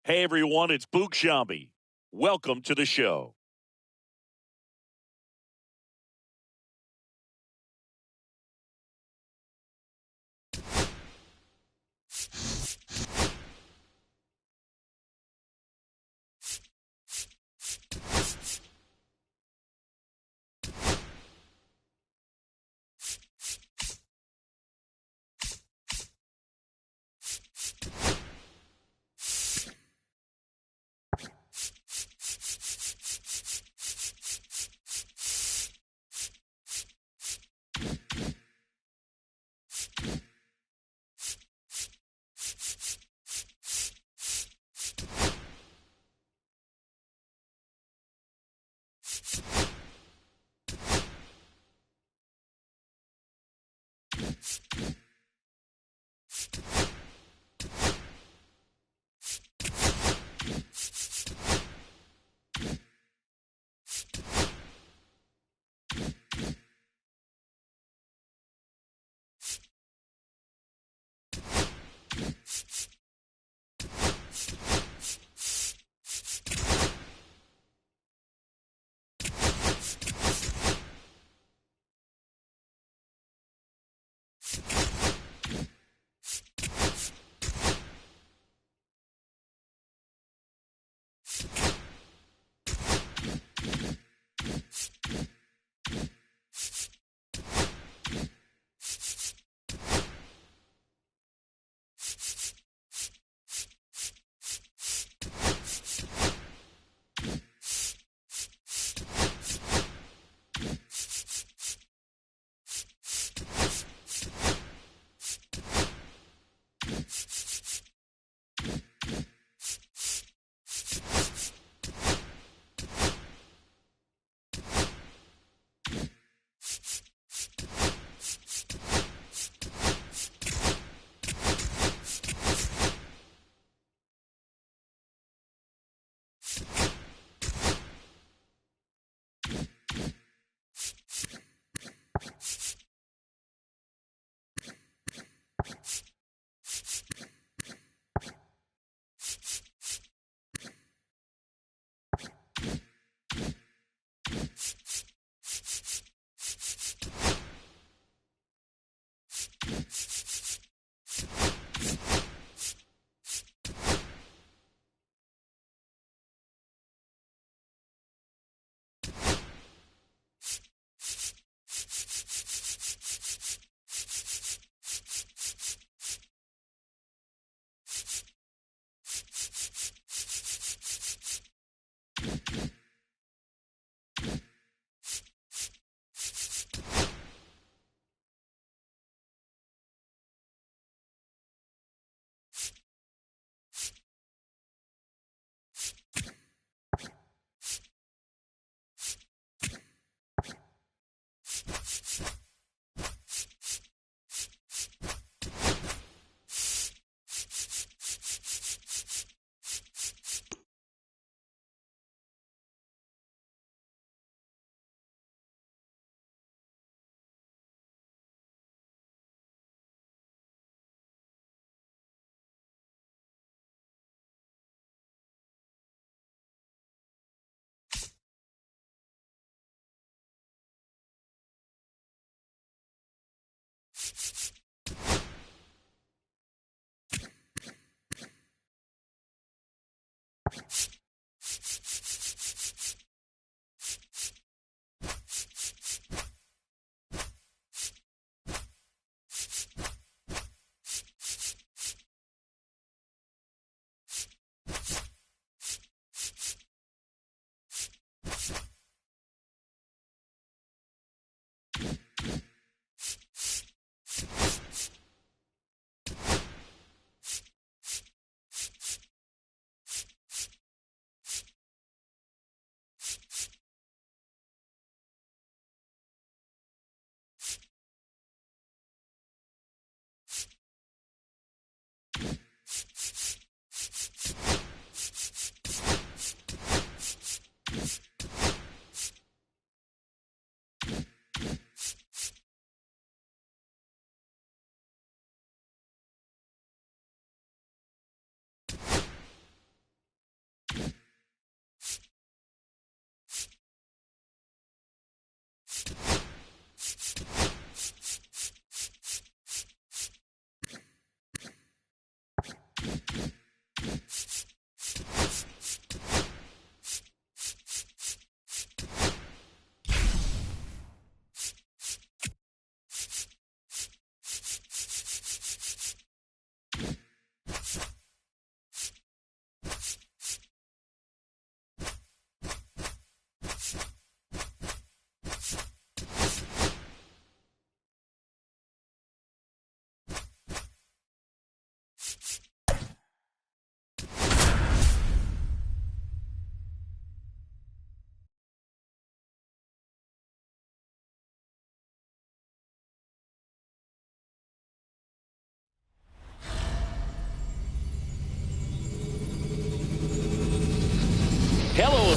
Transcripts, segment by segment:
Hey everyone, it's Boog Shambi. Welcome to the show.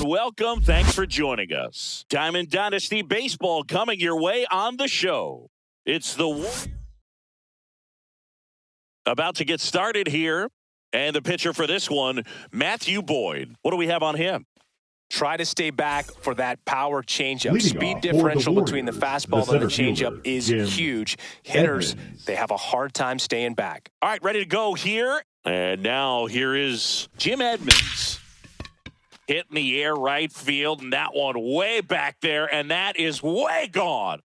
and welcome. Thanks for joining us. Diamond Dynasty Baseball coming your way on the show. It's the Warriors about to get started here. And the pitcher for this one, Matthew Boyd. What do we have on him? Try to stay back for that power changeup. Speed differential between the fastball and the changeup is huge. Hitters, they have a hard time staying back. All right, ready to go here. And now here is Jim Edmonds. Hitting the air right field, and that one way back there, and that is way gone.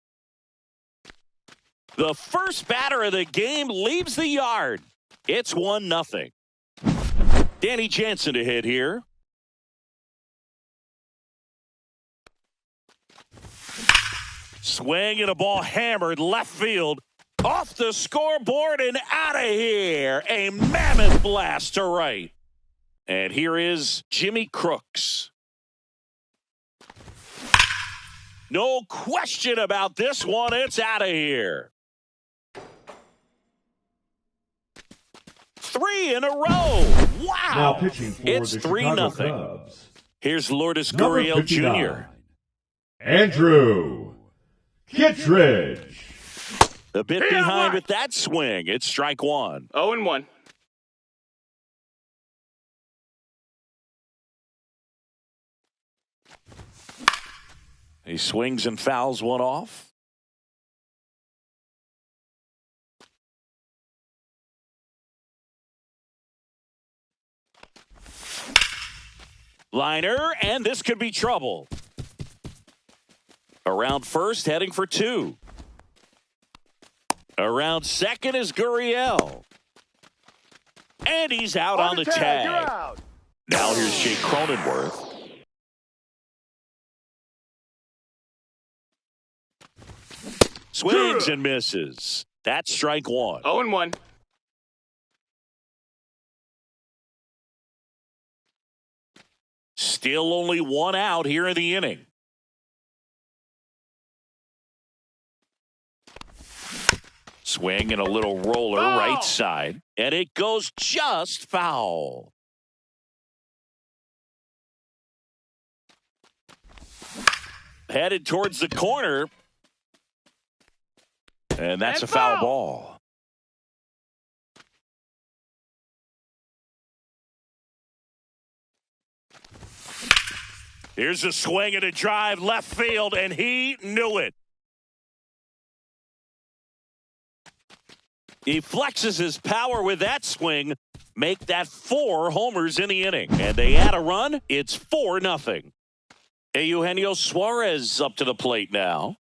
The first batter of the game leaves the yard. It's 1-0. Danny Jansen to hit here. Swing and a ball hammered left field. Off the scoreboard and out of here. A mammoth blast to right. And here is Jimmy Crooks. No question about this one. It's out of here. 3 in a row. Wow. Now pitching for it's the 3-0. Cubs. Here's Lourdes Gurriel Jr. Andrew Kittredge. A bit behind with that swing. It's strike one. 0-1. He swings and fouls one off. Liner, and this could be trouble. Around first, heading for 2. Around second is Gurriel. And he's out on the tag. Now here's Jake Cronenworth. Swings and misses. That's strike one. 0-1. Still only one out here in the inning. Swing and a little roller right side. And it goes just foul. Headed towards the corner. And that's a foul ball. Here's a swing and a drive left field, and he knew it. He flexes his power with that swing, make that 4 homers in the inning. And they add a run, it's 4-0. Eugenio Suarez up to the plate now.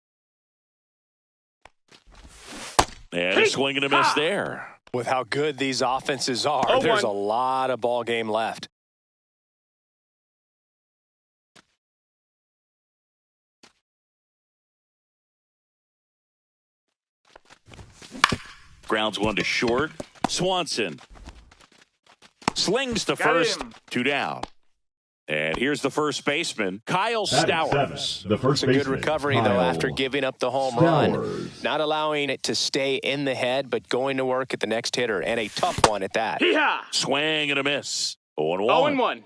And a swing and a miss there. With how good these offenses are, there's a lot of ball game left. Grounds one to short. Swanson slings to first. 2 down. And here's the first baseman, Kyle Stowers. The first baseman, a good recovery, though, after giving up the home run. Not allowing it to stay in the head, but going to work at the next hitter, and a tough one at that. Swing and a miss. 0-1. 0-1.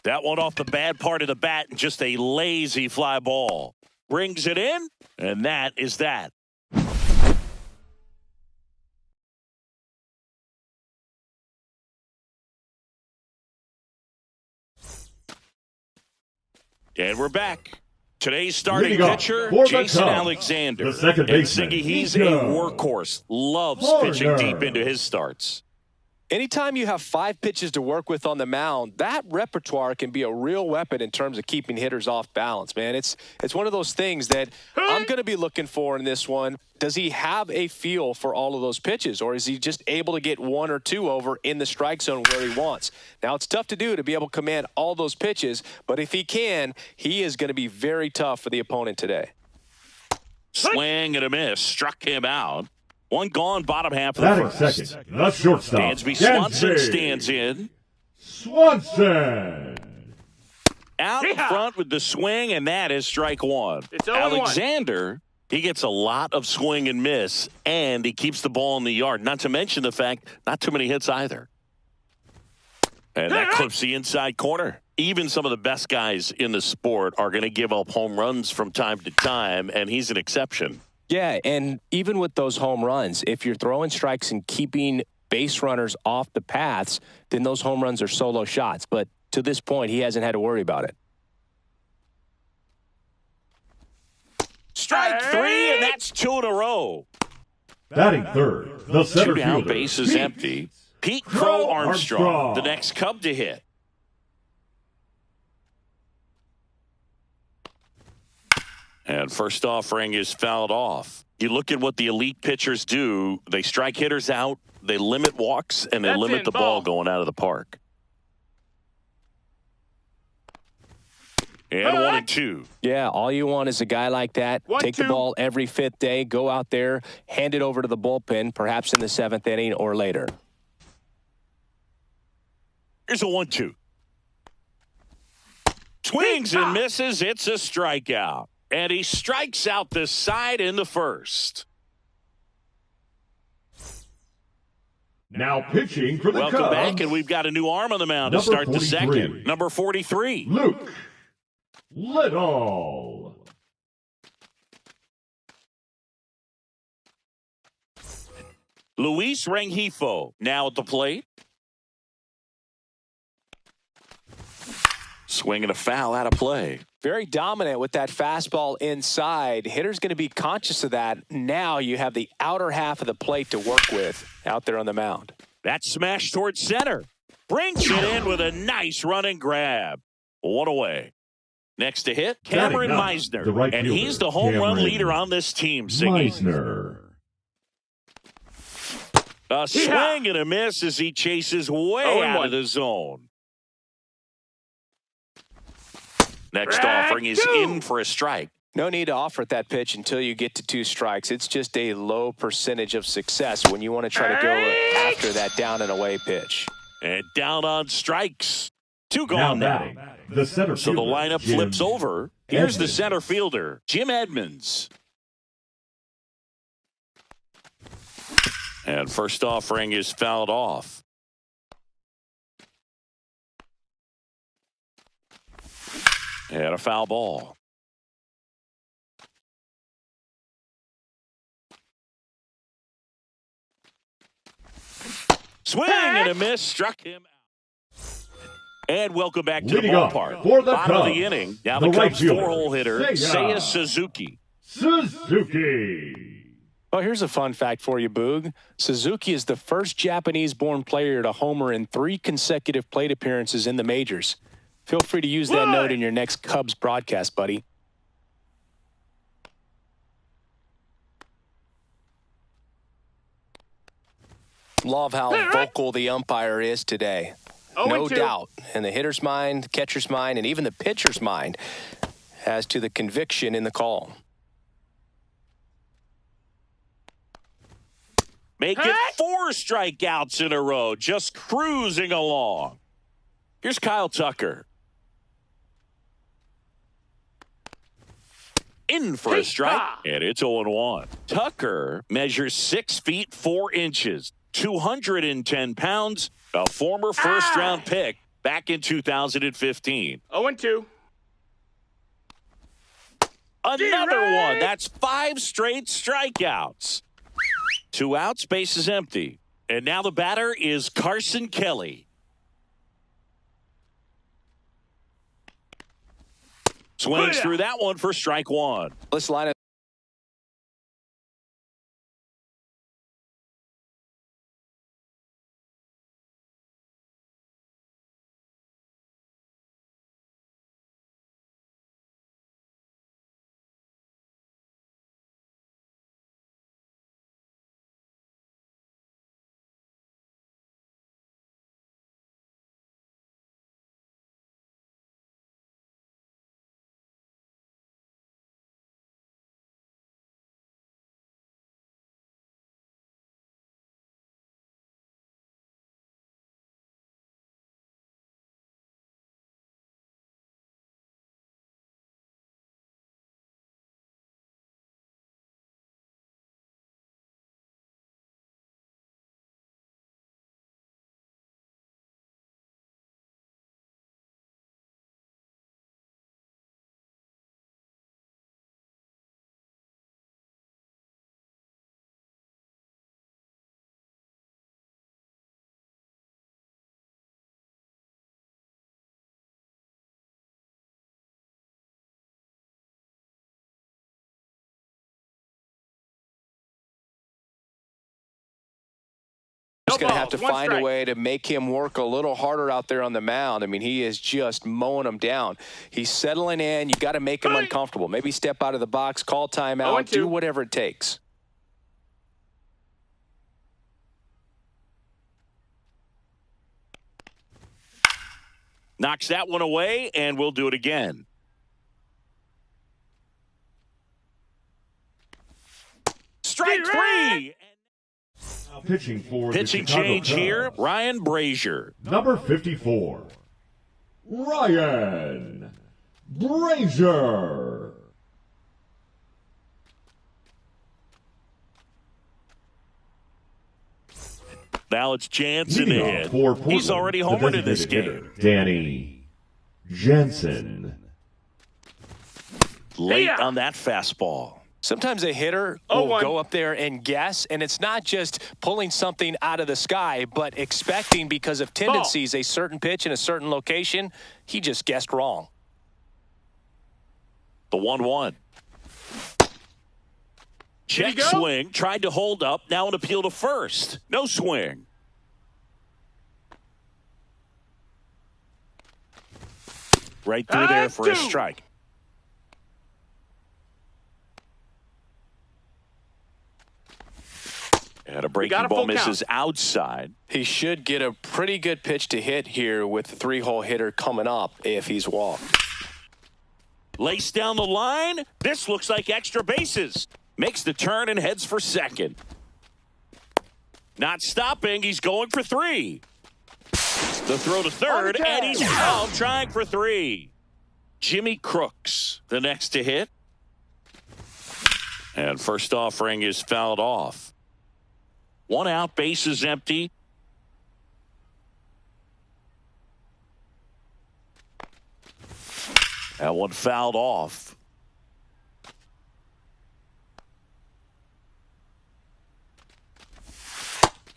That one off the bad part of the bat and just a lazy fly ball. Brings it in, and that is that. And we're back. Today's starting pitcher, Jason Alexander. The second baseman, and Ziggy, he's a workhorse. Loves pitching deep into his starts. Anytime you have 5 pitches to work with on the mound, that repertoire can be a real weapon in terms of keeping hitters off balance, man. It's one of those things that I'm going to be looking for in this one. Does he have a feel for all of those pitches, or is he just able to get 1 or 2 over in the strike zone where he wants? Now, it's tough to do to be able to command all those pitches, but if he can, he is going to be very tough for the opponent today. Swing and a miss. Struck him out. One gone, bottom half of the first. Second, the shortstop. Dansby Swanson stands in. Swanson. Out in front with the swing, and that is strike one. It's 0-1. Alexander He gets a lot of swing and miss, and he keeps the ball in the yard. Not to mention the fact, not too many hits either. And that clips the inside corner. Even some of the best guys in the sport are going to give up home runs from time to time, and he's an exception. Yeah, and even with those home runs, if you're throwing strikes and keeping base runners off the paths, then those home runs are solo shots. But to this point, he hasn't had to worry about it. Strike three, and that's 2 in a row. Batting third, the center 2 down, fielder. base is empty. Pete Crow Armstrong, the next Cub to hit. And first offering is fouled off. You look at what the elite pitchers do. They strike hitters out, they limit walks, and they limit the ball going out of the park. And 1-2. Yeah, all you want is a guy like that. Take the ball every fifth day, go out there, hand it over to the bullpen, perhaps in the 7th inning or later. Here's a 1-2. Swings and misses. It's a strikeout. And he strikes out the side in the first. Now pitching for the Cubs. Welcome back, and we've got a new arm on the mound to start the second. Number 43. Luke Little. Luis Rengifo now at the plate. Swinging a foul out of play. Very dominant with that fastball inside. Hitter's going to be conscious of that. Now you have the outer half of the plate to work with out there on the mound. That smash towards center. Brings it in with a nice running grab. 1 away. Next to hit, Cameron Meisner. Right and fielder, he's the home run leader on this team, singing. Meisner. A swing and a miss as he chases way out of the zone. Next offering is in for a strike. No need to offer at that pitch until you get to 2 strikes. It's just a low percentage of success when you want to try to go after that down and away pitch. And down on strikes. 2 gone now. The center So the fielder, lineup Jim flips over. Here's the Edmonds. center fielder, Jim Edmonds. And first offering is fouled off. And a foul ball. Swing and a miss, struck him out. And welcome back to Leading the off ballpark. for the Bottom of Cubs, the inning. Now the the right Cubs' fielder, 4-hole hitter, Seiya Suzuki. Suzuki. Well, here's a fun fact for you, Boog. Suzuki is the first Japanese-born player to homer in 3 consecutive plate appearances in the majors. Feel free to use that note in your next Cubs broadcast, buddy. Love how vocal the umpire is today. No doubt. In the hitter's mind, the catcher's mind, and even the pitcher's mind as to the conviction in the call. Make it 4 strikeouts in a row, just cruising along. Here's Kyle Tucker. In for a strike, and it's 0-1. Tucker measures 6 feet 4 inches, 210 pounds, a former first-round pick back in 2015. 0-2. Another one. That's 5 straight strikeouts. 2 outs, base is empty. And now the batter is Carson Kelly. Swings through that one for strike 1. Let's line it. going to have to find a way to make him work a little harder out there on the mound. I mean, he is just mowing them down. He's settling in. You got to make him uncomfortable. Maybe step out of the box, call timeout, do whatever it takes. Knocks that one away, and we'll do it again. Strike three. Pitching for Pitching the Chicago change Cubs. here, Ryan Brazier. Number 54, Ryan Brazier. Now it's Jansen to Leading hit. off for Portland, He's already the homered in this designated game. hitter, Danny Jansen. Late on that fastball. Sometimes a hitter will go up there and guess, and it's not just pulling something out of the sky, but expecting because of tendencies a certain pitch in a certain location. He just guessed wrong. The 1-1. Check swing, tried to hold up, now an appeal to first. No swing. Right through there for a strike. And a breaking ball misses outside. He should get a pretty good pitch to hit here with the three-hole hitter coming up if he's walked. Lace down the line. This looks like extra bases. Makes the turn and heads for second. Not stopping. He's going for three. The throw to third, and he's out trying for three. Jimmy Crooks, the next to hit. And first offering is fouled off. One out, bases empty. That one fouled off.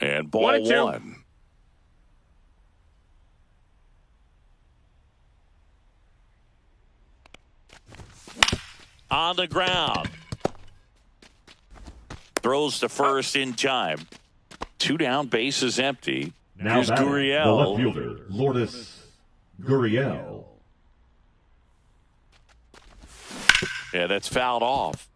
And ball one. On the ground. Throws to first in time. Two down, bases empty. Now Here's batting, Gurriel. the left fielder, Lourdes Gurriel. Yeah, that's fouled off.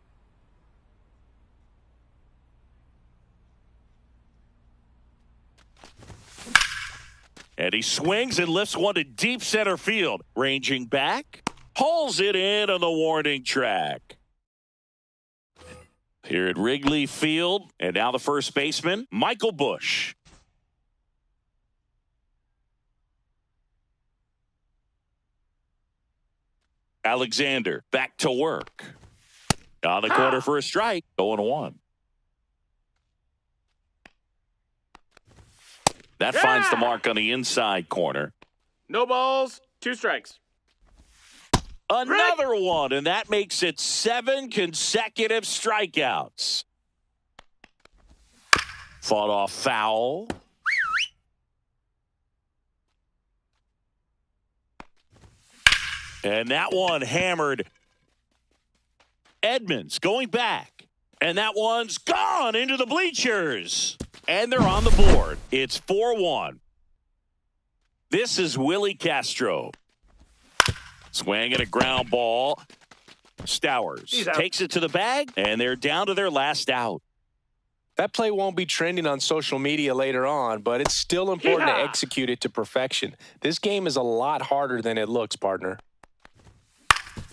And he swings and lifts one to deep center field. Ranging back, hauls it in on the warning track. Here at Wrigley Field, and now the first baseman, Michael Busch. Alexander back to work. On the corner for a strike, 0-1. That finds the mark on the inside corner. No balls, 2 strikes. Another one, and that makes it 7 consecutive strikeouts. Fought off foul. And that one hammered. Edmonds going back. And that one's gone into the bleachers. And they're on the board. It's 4-1. This is Willie Castro. Swing at a ground ball. Stowers takes it to the bag, and they're down to their last out. That play won't be trending on social media later on, but it's still important to execute it to perfection. This game is a lot harder than it looks, partner.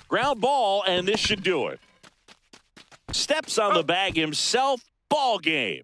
Ground ball, and this should do it. Steps on the bag himself. Ball game.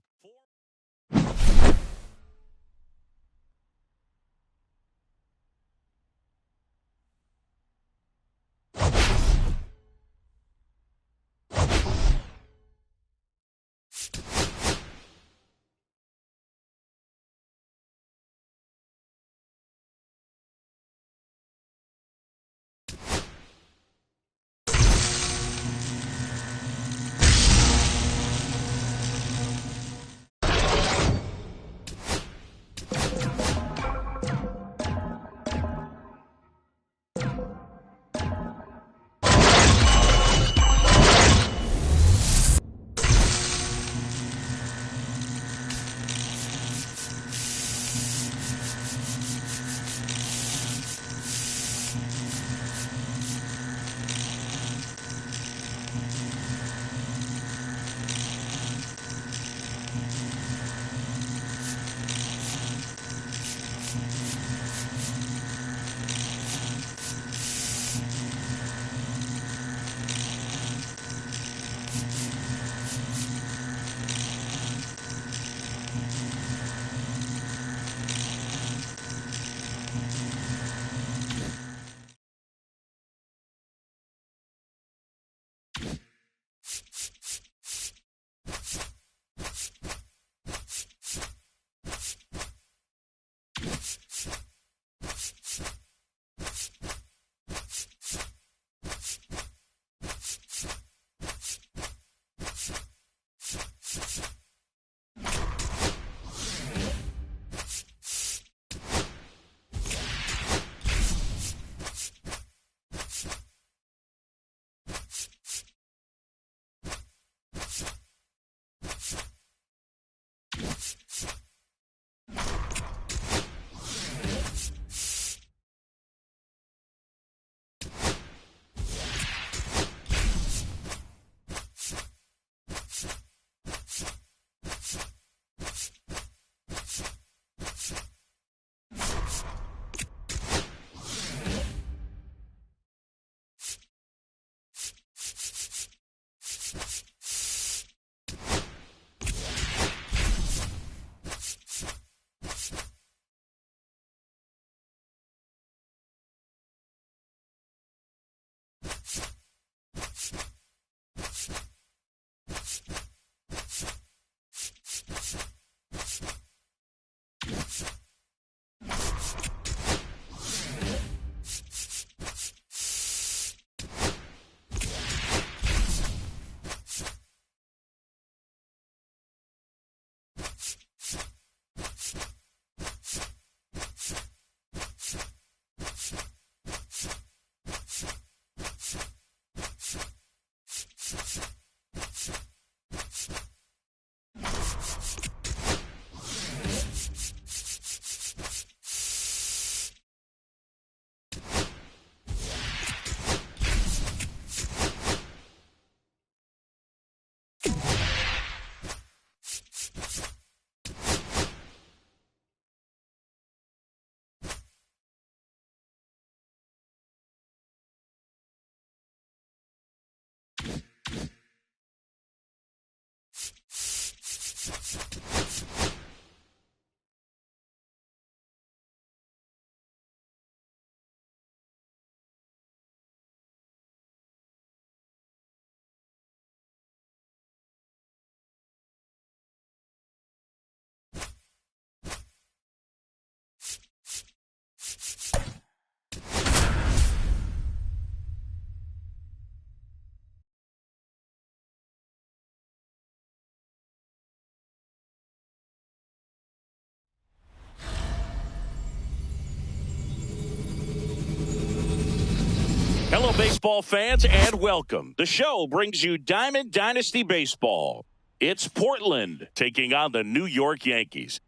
baseball fans, and welcome. The show brings you Diamond Dynasty Baseball. It's Portland taking on the New York Yankees.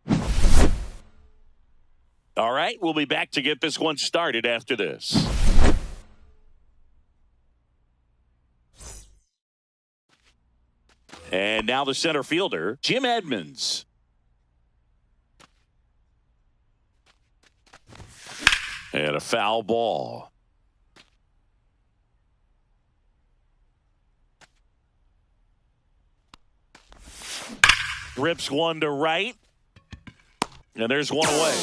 All right, we'll be back to get this one started after this. And now the center fielder, Jim Edmonds. And a foul ball. Rips one to right. And there's one away.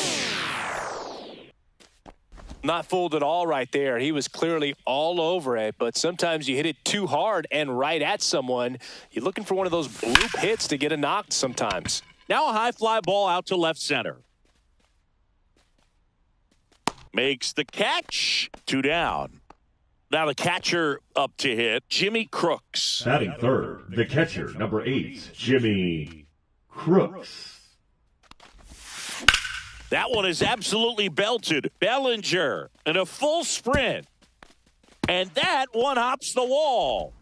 Not fooled at all right there. He was clearly all over it, but sometimes you hit it too hard and right at someone. You're looking for one of those bloop hits to get a knock sometimes. Now a high fly ball out to left center. Makes the catch. 2 down. Now the catcher up to hit, Jimmy Crooks. Batting third, the catcher, number 8, Jimmy Crooks. That one is absolutely belted. Bellinger in a full sprint. And that one hops the wall.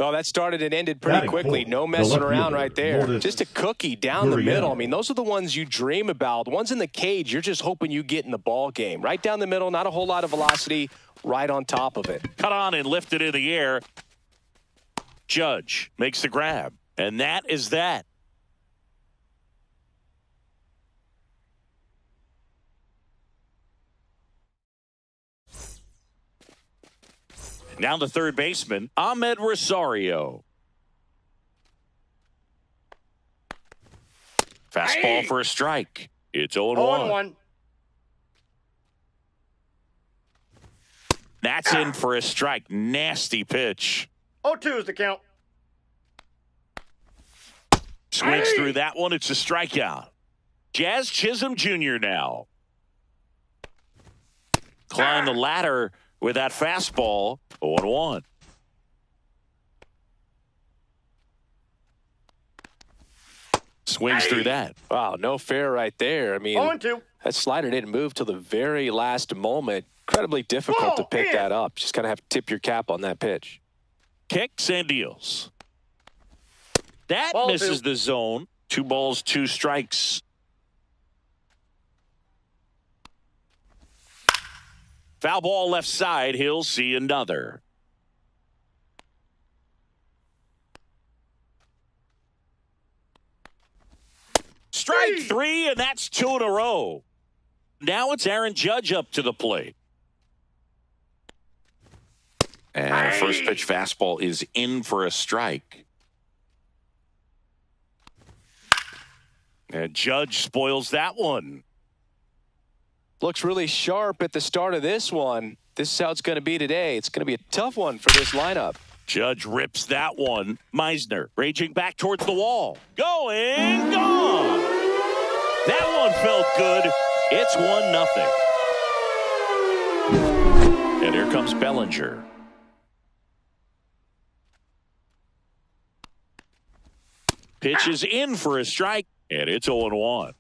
Oh, that started and ended pretty quickly. No messing around right there. Just a cookie down the middle. I mean, those are the ones you dream about. The ones in the cage, you're just hoping you get in the ball game. Right down the middle, not a whole lot of velocity, right on top of it. Cut on and lifted in the air. Judge makes the grab. And that is that. Now the third baseman, Ahmed Rosario. Fastball for a strike. It's 0-1. That's in for a strike. Nasty pitch. 0-2 is the count. Swings through that one. It's a strikeout. Jazz Chisholm Jr. now. Climb the ladder with that fastball. 0-1. Swings through that. Wow, no fair right there. I mean, 0-2. That slider didn't move till the very last moment. Incredibly difficult to pick that up. Just kind of have to tip your cap on that pitch. Kicks and deals. That misses the zone. 2 balls, 2 strikes. Foul ball left side. He'll see another. Strike 3, and that's 2 in a row. Now it's Aaron Judge up to the plate. And the first pitch fastball is in for a strike. And Judge spoils that one. Looks really sharp at the start of this one. This is how it's going to be today. It's going to be a tough one for this lineup. Judge rips that one. Meisner raging back towards the wall. Going, gone. That one felt good. It's 1-0. And here comes Bellinger. Pitch is in for a strike, and it's 0-1.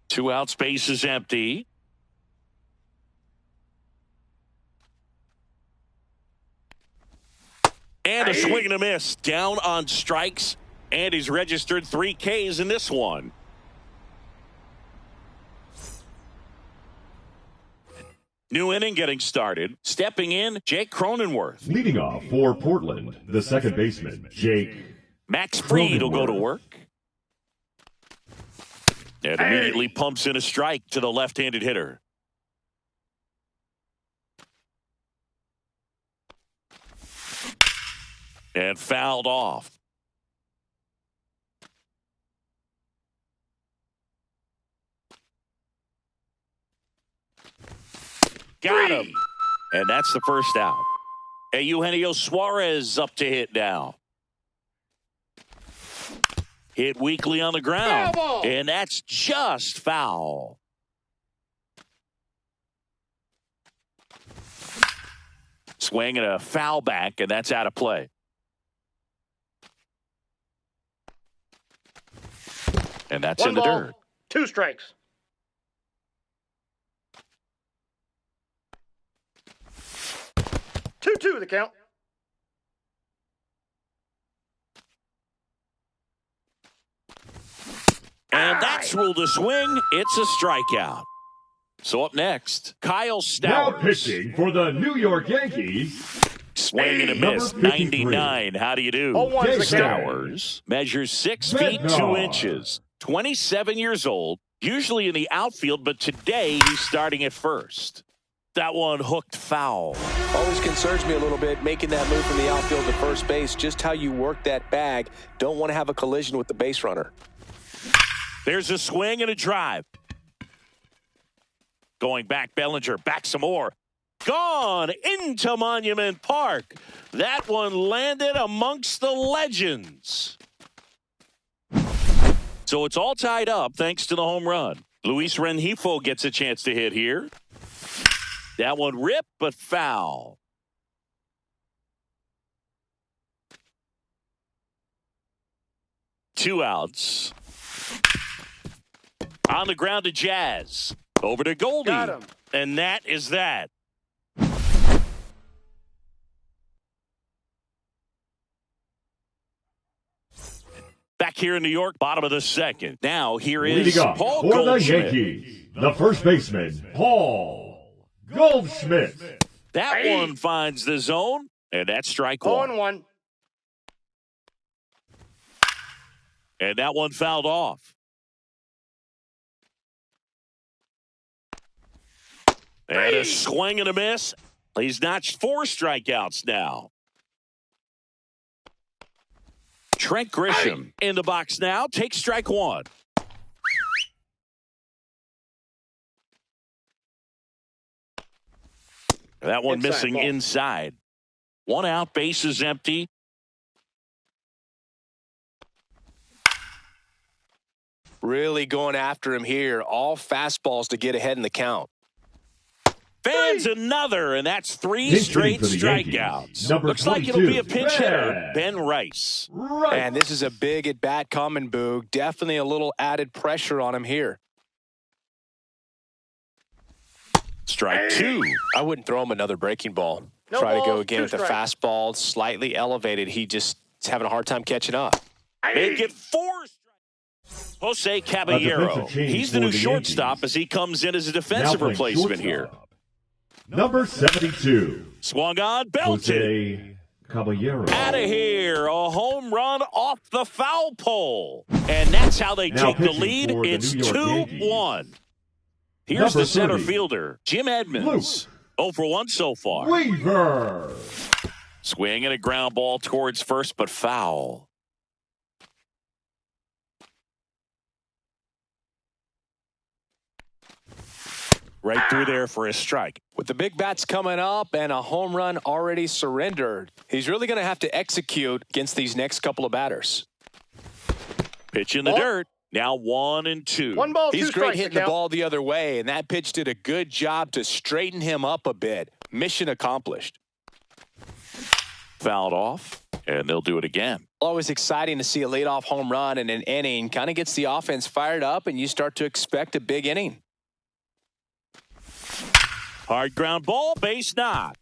Two out, space is empty. And a swing and a miss. Down on strikes. And he's registered 3 Ks in this one. New inning getting started. Stepping in, Jake Cronenworth. Leading off for Portland, the second baseman, Jake Max Fried will go to work. And immediately pumps in a strike to the left-handed hitter. And fouled off. Got him. And that's the first out. Eugenio Suarez up to hit now. Hit weakly on the ground. And that's just foul. Swing and a foul back, and that's out of play. And that's One in the ball, dirt. 2 strikes. Two, the count. And that's ruled a swing. It's a strikeout. So up next, Kyle Now Stowers. pitching for the New York Yankees, Swing and a miss. Number 53. 99. How do you do? 0-1's the count. Stowers measures 6 Bednar. feet 2 inches. 27 years old. Usually in the outfield, but today he's starting at first. That one hooked foul. Always concerns me a little bit making that move from the outfield to first base. Just how you work that bag. Don't want to have a collision with the base runner. There's a swing and a drive. Going back, Bellinger. Back some more. Gone into Monument Park. That one landed amongst the legends. So it's all tied up thanks to the home run. Luis Rengifo gets a chance to hit here. That one ripped, but foul. Two outs. On the ground to Jazz. Over to Goldie. Got him. And that is that. Back here in New York, bottom of the second. Now here is leading up Paul for the Goldschmidt. Yankees, the first baseman, Paul Goldschmidt. That one finds the zone, and that's strike one. 0-1. And that one fouled off. And a swing and a miss. He's notched 4 strikeouts now. Trent Grisham in the box now. Takes strike one. That one Inside missing ball. inside. 1 out, base is empty. Really going after him here. All fastballs to get ahead in the count. Fans another, and that's 3 Pinch straight hitting for the Yankees, strikeouts. number Looks like it'll be a 22, pinch hitter, Ben. Ben Rice. Right. And this is a big at-bat coming, Boog. Definitely a little added pressure on him here. Strike 2. I wouldn't throw him another breaking ball. No Try to go balls, again 2 with the strikes. fastball slightly elevated. He just is having a hard time catching up. Make it 4 strikes. Jose Caballero. defensive change He's the for new the shortstop Yankees. as he comes in as a Now defensive playing replacement here. shortstop, number 72, Swung on, belted. Jose Caballero. Out of here. A home run off the foul pole. And that's how they Now take the pitching lead. for the It's New York 2-1. Here's Number the center 30, fielder, Jim Edmonds. 0 for 1 so far. Weaver. Swing and a ground ball towards first, but foul. Right through there for a strike. With the big bats coming up and a home run already surrendered, he's really going to have to execute against these next couple of batters. Pitch in the dirt. Now 1-2. 1 ball, 2 He's strikes. great hitting the ball the other way, and that pitch did a good job to straighten him up a bit. Mission accomplished. Fouled off, and they'll do it again. Always exciting to see a leadoff home run in an inning. Kind of gets the offense fired up, and you start to expect a big inning. Hard ground ball, base knock.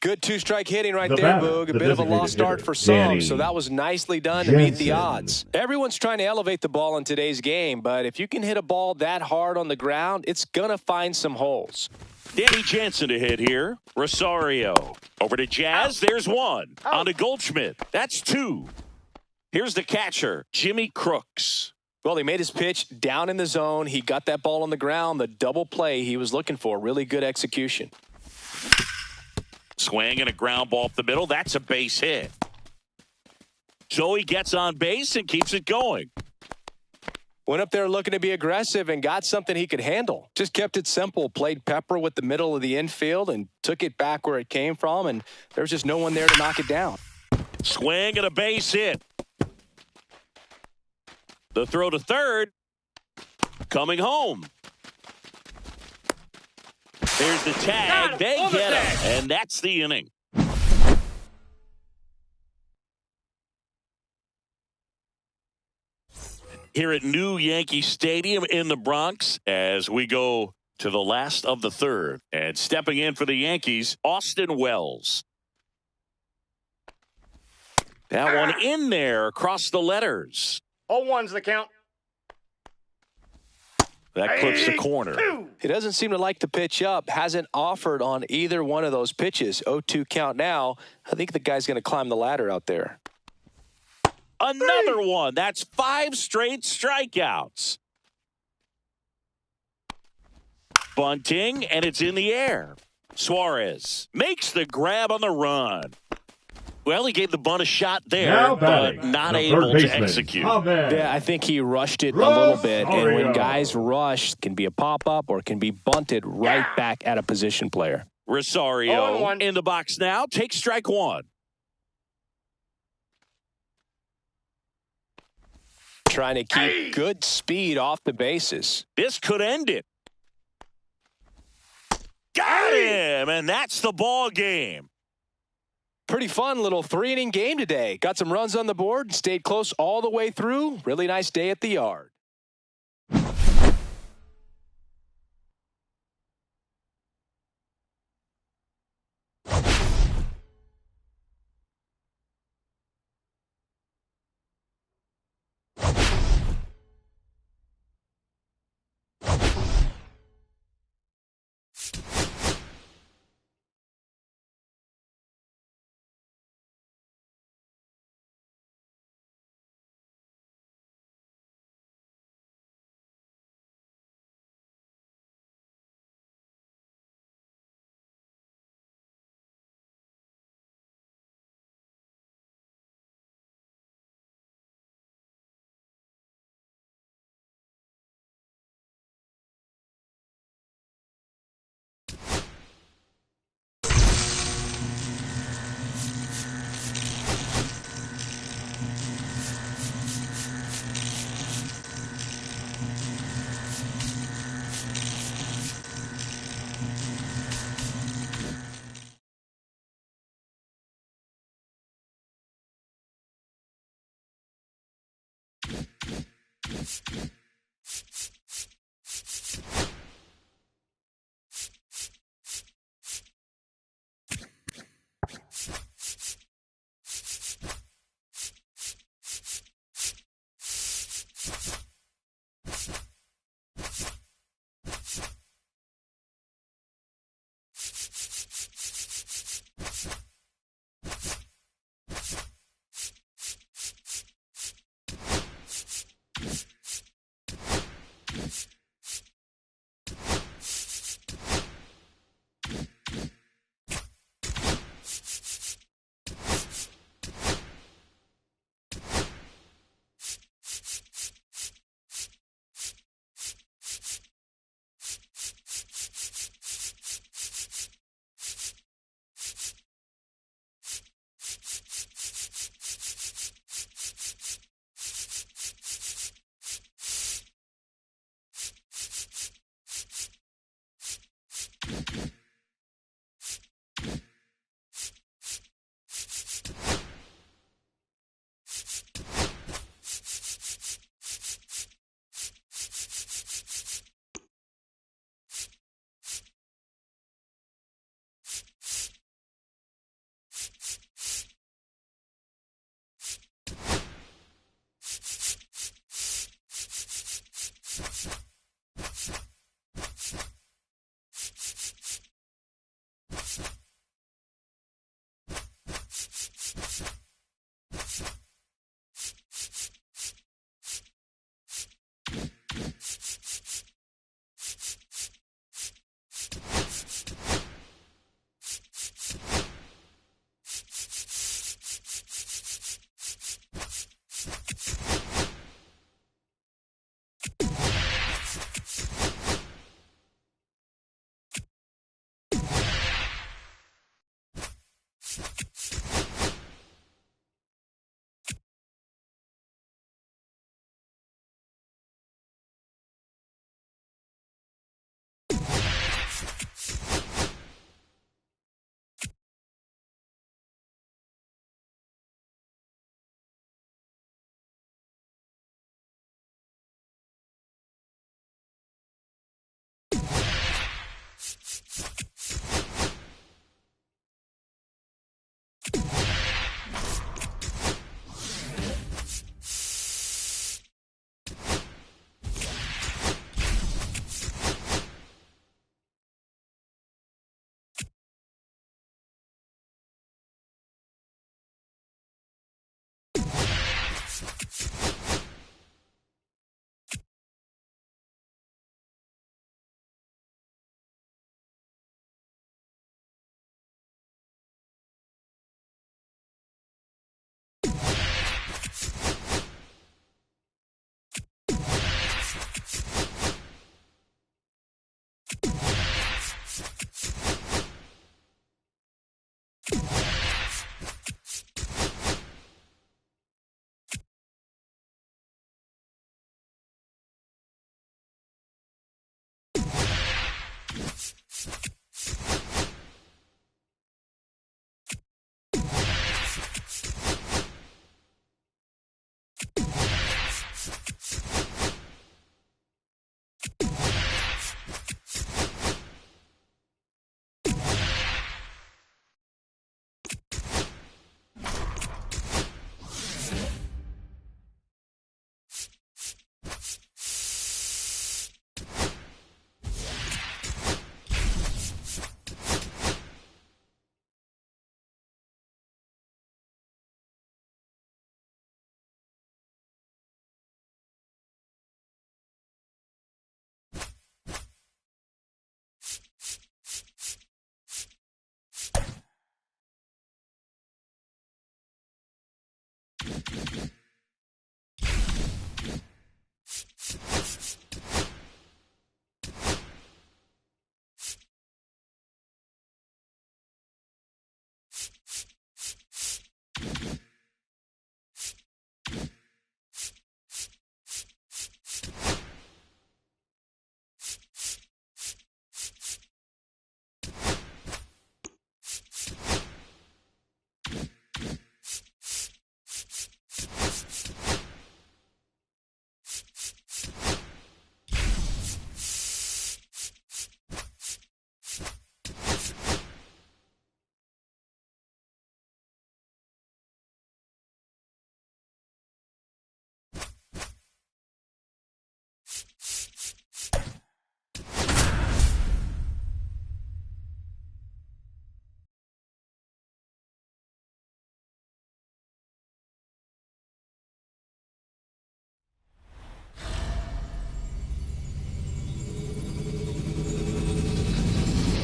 Good 2-strike hitting right The there, batter, Boog. A the bit of a designated lost start hitter, for some, Danny so that was nicely done to beat the Jansen. odds. Everyone's trying to elevate the ball in today's game, but if you can hit a ball that hard on the ground, it's going to find some holes. Danny Jansen to hit here. Rosario. Over to Jazz. There's 1. On to Goldschmidt. That's 2. Here's the catcher, Jimmy Crooks. Well, he made his pitch down in the zone. He got that ball on the ground, the double play he was looking for. Really good execution. Swing and a ground ball up the middle. That's a base hit. So he gets on base and keeps it going. Went up there looking to be aggressive and got something he could handle. Just kept it simple. Played pepper with the middle of the infield and took it back where it came from, and there was just no one there to knock it down. Swing and a base hit. The throw to third. Coming home. There's the tag. They get him. And that's the inning. here at New Yankee Stadium in the Bronx as we go to the last of the third. And stepping in for the Yankees, Austin Wells. That one in there across the letters. 0-1's the count. That clips the corner. He doesn't seem to like to pitch up. Hasn't offered on either one of those pitches. 0-2 count now. I think the guy's going to climb the ladder out there. Another one. That's 5 straight strikeouts. Bunting, and it's in the air. Suarez makes the grab on the run. Well, he gave the bunt a shot there, Now but batting, not the able third to baseman, execute. Yeah, I think he rushed it a little bit. And when Rosario. guys rush, it can be a pop-up or it can be bunted right back at a position player. Rosario 0-1. in the box now. Takes strike one. Trying to keep good speed off the bases. This could end it. Got him, and that's the ball game. Pretty fun little 3-inning game today. Got some runs on the board, stayed close all the way through. Really nice day at the yard.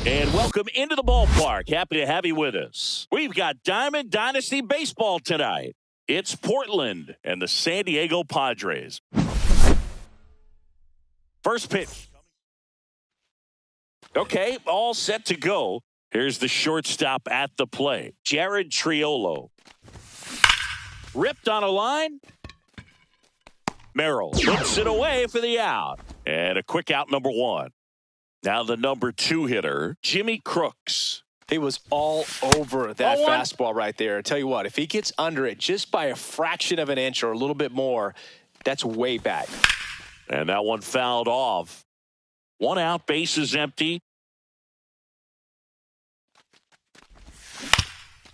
And welcome into the ballpark. Happy to have you with us. We've got Diamond Dynasty Baseball tonight. It's Portland and the San Diego Padres. First pitch. Okay, all set to go. Here's the shortstop at the plate, Jared Triolo. Ripped on a line. Merrill hooks it away for the out. And a quick out, number one. Now the number 2 hitter, Jimmy Crooks. He was all over that fastball right there. I tell you what, if he gets under it just by a fraction of an inch or a little bit more, that's way back. And that one fouled off. 1 out, bases empty.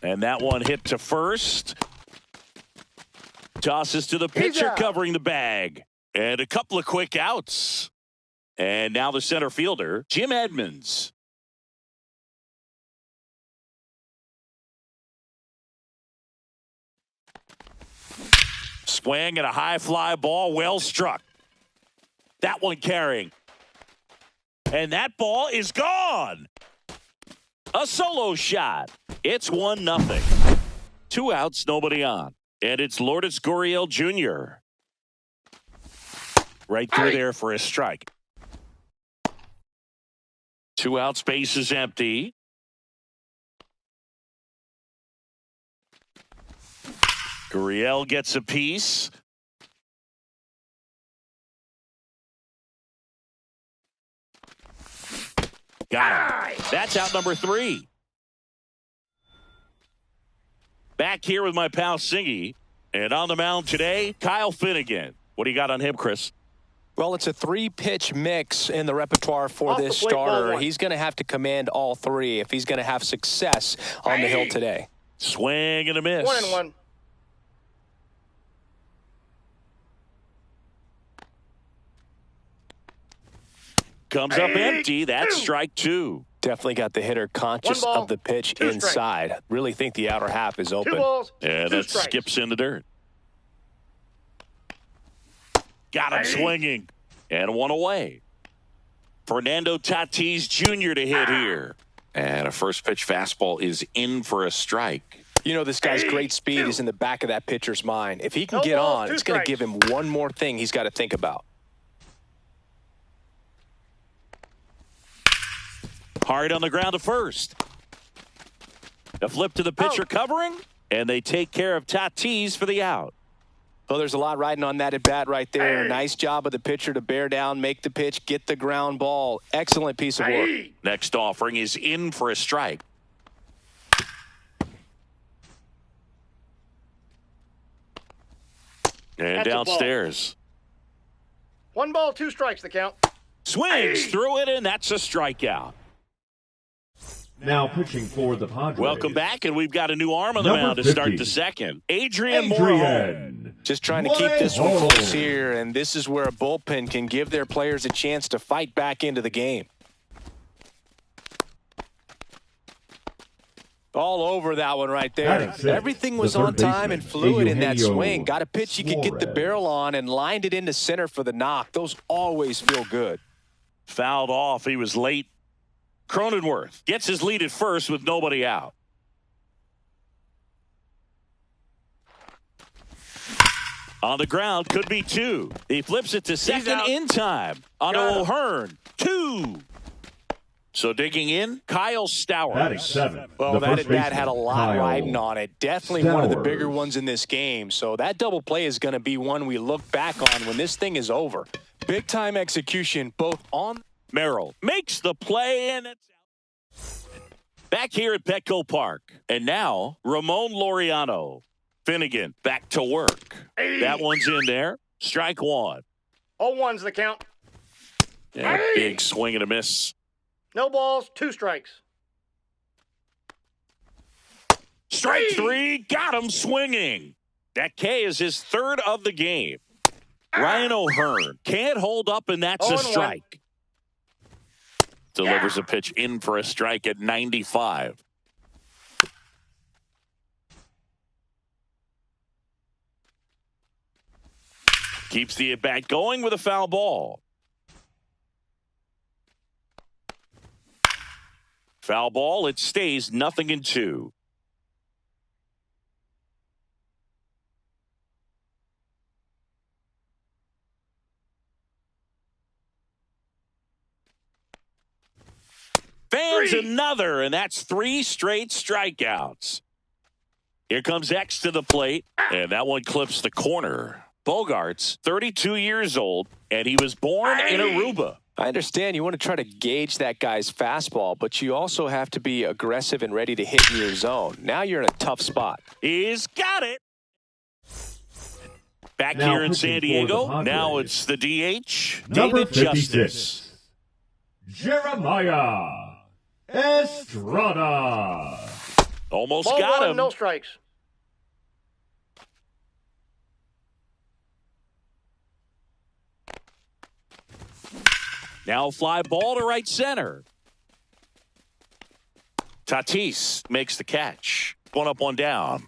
And that one hit to first. Tosses to the pitcher covering the bag. And a couple of quick outs. And now the center fielder, Jim Edmonds. Swing and a high fly ball, well struck. That one carrying. And that ball is gone. A solo shot. It's 1-0. 2 outs, nobody on. And it's Lourdes Gurriel Jr. Right through there for a strike. 2 outs, base is empty. Gurriel gets a piece. Got him. That's out number 3. Back here with my pal Singy. And on the mound today, Kyle Finnegan. What do you got on him, Chris? Well, it's a 3-pitch mix in the repertoire for this starter. He's going to have to command all 3 if he's going to have success on the hill today. Swing and a miss. 1-1. Comes up empty. That's strike 2. Definitely got the hitter conscious of the pitch inside. Really think the outer half is open. 2 balls, and 2 it strikes. skips in the dirt. Got him swinging. And 1 away. Fernando Tatis Jr. to hit here. And a first pitch fastball is in for a strike. You know, this guy's great speed is in the back of that pitcher's mind. If he can get on, it's going to give him one more thing he's got to think about. Hard on the ground to first. A flip to the pitcher covering, and they take care of Tatis for the out. Well, there's a lot riding on that at bat right there. Nice job of the pitcher to bear down, make the pitch, get the ground ball. Excellent piece of work. Next offering is in for a strike. And That's downstairs. 1 ball, 2 strikes, the count. Swings through it, and that's a strikeout. Now pitching for the Padres. Welcome back, and we've got a new arm on the mound to 50. start the second. Adrian Morejon. Just trying to keep this one close here, and this is where a bullpen can give their players a chance to fight back into the game. All over that one right there. Everything was on time and fluid in that swing. Got a pitch you could get the barrel on and lined it into center for the knock. Those always feel good. Fouled off. He was late. Cronenworth gets his lead at first with nobody out. On the ground, could be 2. He flips it to second in time. On O'Hearn, 2. So digging in, Kyle Stowers. 7. Well, that at bat had a lot riding on it. Definitely one of the bigger ones in this game. So that double play is going to be one we look back on when this thing is over. Big time execution both on. Merrill makes the play, and it's out. Back here at Petco Park. And now, Ramon Laureano. Finnegan back to work. That one's in there. Strike 1. 0-1's the count. And a big swing and a miss. No balls, 2 strikes. Strike 3. Got him swinging. That K is his 3rd of the game. Ryan O'Hearn can't hold up, and that's a strike. Delivers a pitch in for a strike at 95. Keeps the at-bat going with a foul ball. Foul ball. It stays 0-2. Fans another, and that's 3 straight strikeouts. Here comes X to the plate, and that one clips the corner. Bogart's 32 years old, and he was born in Aruba. I understand you want to try to gauge that guy's fastball, but you also have to be aggressive and ready to hit in your zone. Now you're in a tough spot. He's got it. Back Now here in pitching San for the Diego, Padres. now it's the DH, Number David 56, Justice. Jeremiah Estrada. Almost Ball got one, him. no strikes. Now fly ball to right center. Tatis makes the catch. 1 up, 1 down.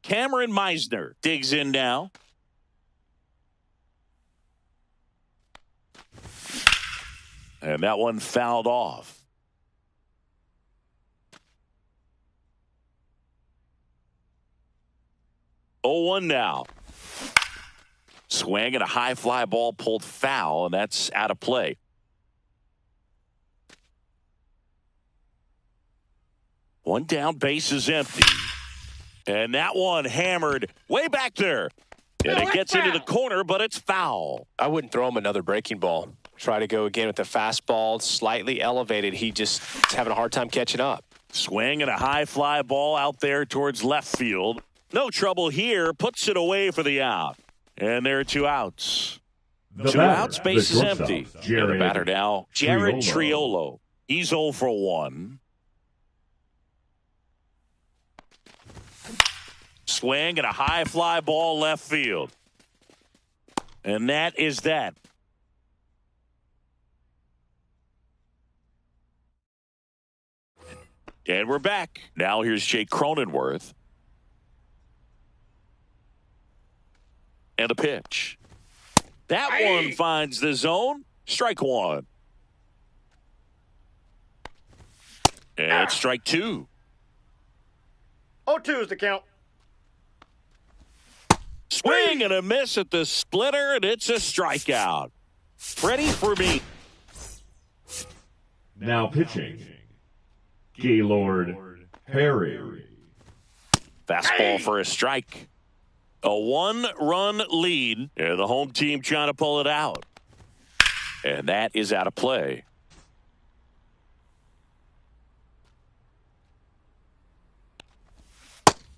Cameron Meisner digs in now. And that one fouled off. 0-1 now. Swing and a high fly ball pulled foul, and that's out of play. One down, base is empty. And that one hammered way back there. And it gets into the corner, but it's foul. I wouldn't throw him another breaking ball. Try to go again with the fastball, slightly elevated. He just is having a hard time catching up. Swing and a high fly ball out there towards left field. No trouble here. Puts it away for the out. And there are 2 outs. The 2 batter, outs, base the is shortstop, empty. Jared And the batter now, Jared Triolo. Triolo. He's 0 for 1. Swing and a high fly ball left field. And that is that. And we're back. Now here's Jake Cronenworth. And a pitch. That one finds the zone. Strike 1. And it's strike 2. 0-2 is the count. Swing and a miss at the splitter, and it's a strikeout. Freddie for me. Now pitching, Gaylord Perry. Fastball for a strike. A 1-run lead, and the home team trying to pull it out. And that is out of play.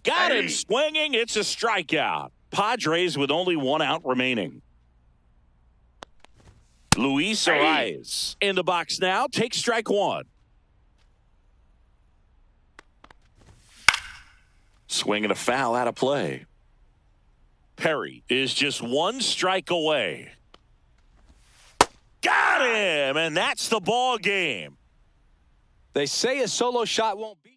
Got him swinging. It's a strikeout. Padres with only 1 out remaining. Luis Arias in the box now. Takes strike 1. Swinging a foul out of play. Perry is just 1 strike away. Got him, and that's the ball game. They say a solo shot won't beat.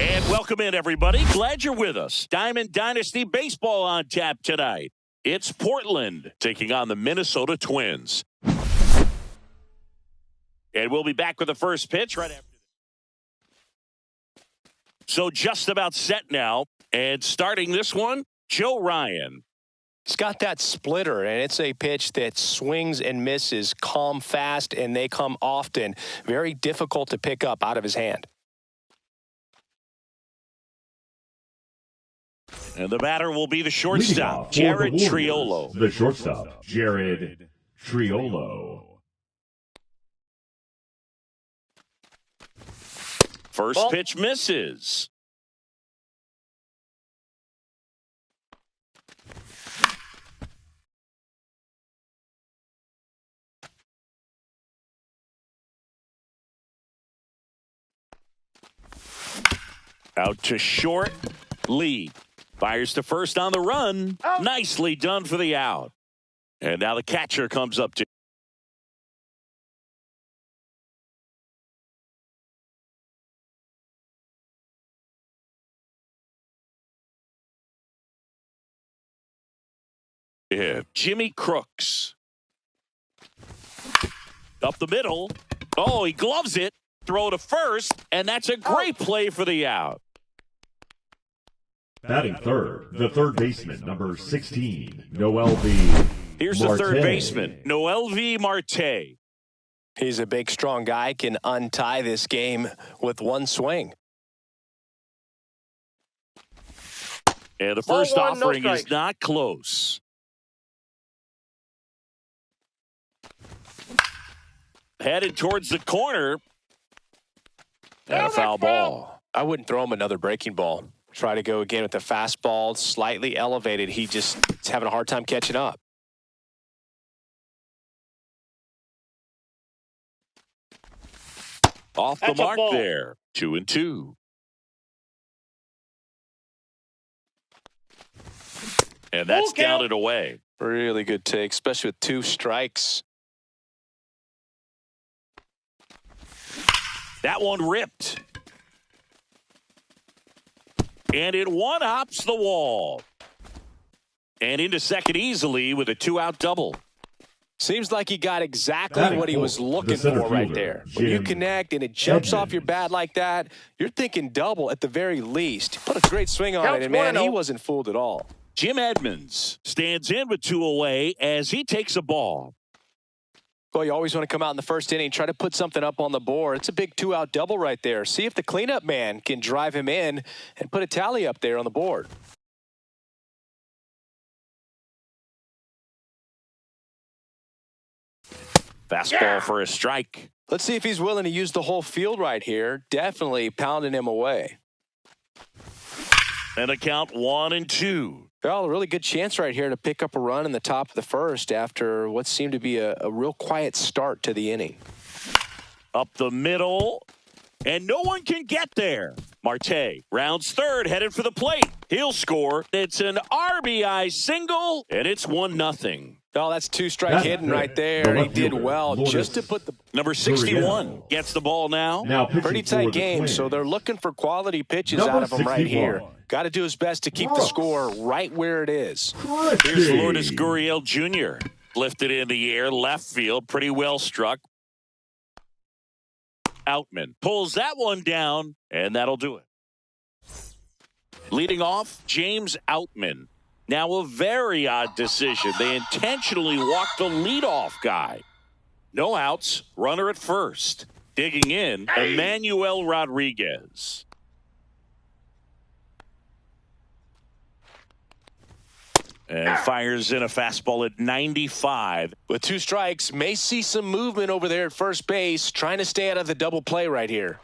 And welcome in, everybody. Glad you're with us. Diamond Dynasty Baseball on tap tonight. It's Portland taking on the Minnesota Twins. And we'll be back with the first pitch right after this. So just about set now. And starting this one, Joe Ryan. It's got that splitter, and it's a pitch that swings and misses, come fast, and they come often. Very difficult to pick up out of his hand. And the batter will be the shortstop, Jared Triolo. The shortstop, Jared Triolo. First pitch misses. Out to short, Lee. Fires to first on the run. Out. Nicely done for the out. And now the catcher comes up to. Yeah, Jimmy Crooks. Up the middle. Oh, he gloves it. Throw to first, and that's a great play for the out. Batting third, the third baseman, number 16, Noel V. Here's Marte. the third baseman, Noel V. Marte. He's a big, strong guy, can untie this game with one swing. And the first Ball one, no offering is strikes. not close. Headed towards the corner. And a foul ball. I wouldn't throw him another breaking ball. Try to go again with the fastball, slightly elevated. He just is having a hard time catching up. Off the That's a mark ball. there. 2-2. And that's Full count. counted away. Really good take, especially with 2 strikes. That one ripped. And it one-hops the wall. And into second easily with a 2-out double. Seems like he got exactly Batting what he was fourth, looking the center for right fielder, there. When you Jim connect and it jumps off your Edmonds. bat like that, you're thinking double at the very least. Put a great swing on Counts it, and man, 1-0. he wasn't fooled at all. Jim Edmonds stands in with 2 away as he takes a ball. Well, you always want to come out in the first inning, try to put something up on the board. It's a big 2-out double right there. See if the cleanup man can drive him in and put a tally up there on the board. Fastball for a strike. Let's see if he's willing to use the whole field right here. Definitely pounding him away. And a count 1-2. Well, a really good chance right here to pick up a run in the top of the first after what seemed to be a real quiet start to the inning. Up the middle. And no one can get there. Marte rounds third, headed for the plate. He'll score. It's an RBI single, and it's 1-0. Oh, that's two-strike hitting right there. He did well just to put the... Number 61 gets the ball now. Pretty tight game, so they're looking for quality pitches out of him right here. Got to do his best to keep the score right where it is. Here's Lourdes Gurriel Jr. Lifted in the air, left field, pretty well struck. Outman pulls that one down, and that'll do it. Leading off, James Outman. Now a very odd decision. They intentionally walked the leadoff guy. No outs, runner at first. Digging in, Emmanuel Rodriguez. And fires in a fastball at 95. With 2 strikes, may see some movement over there at first base, trying to stay out of the double play right here.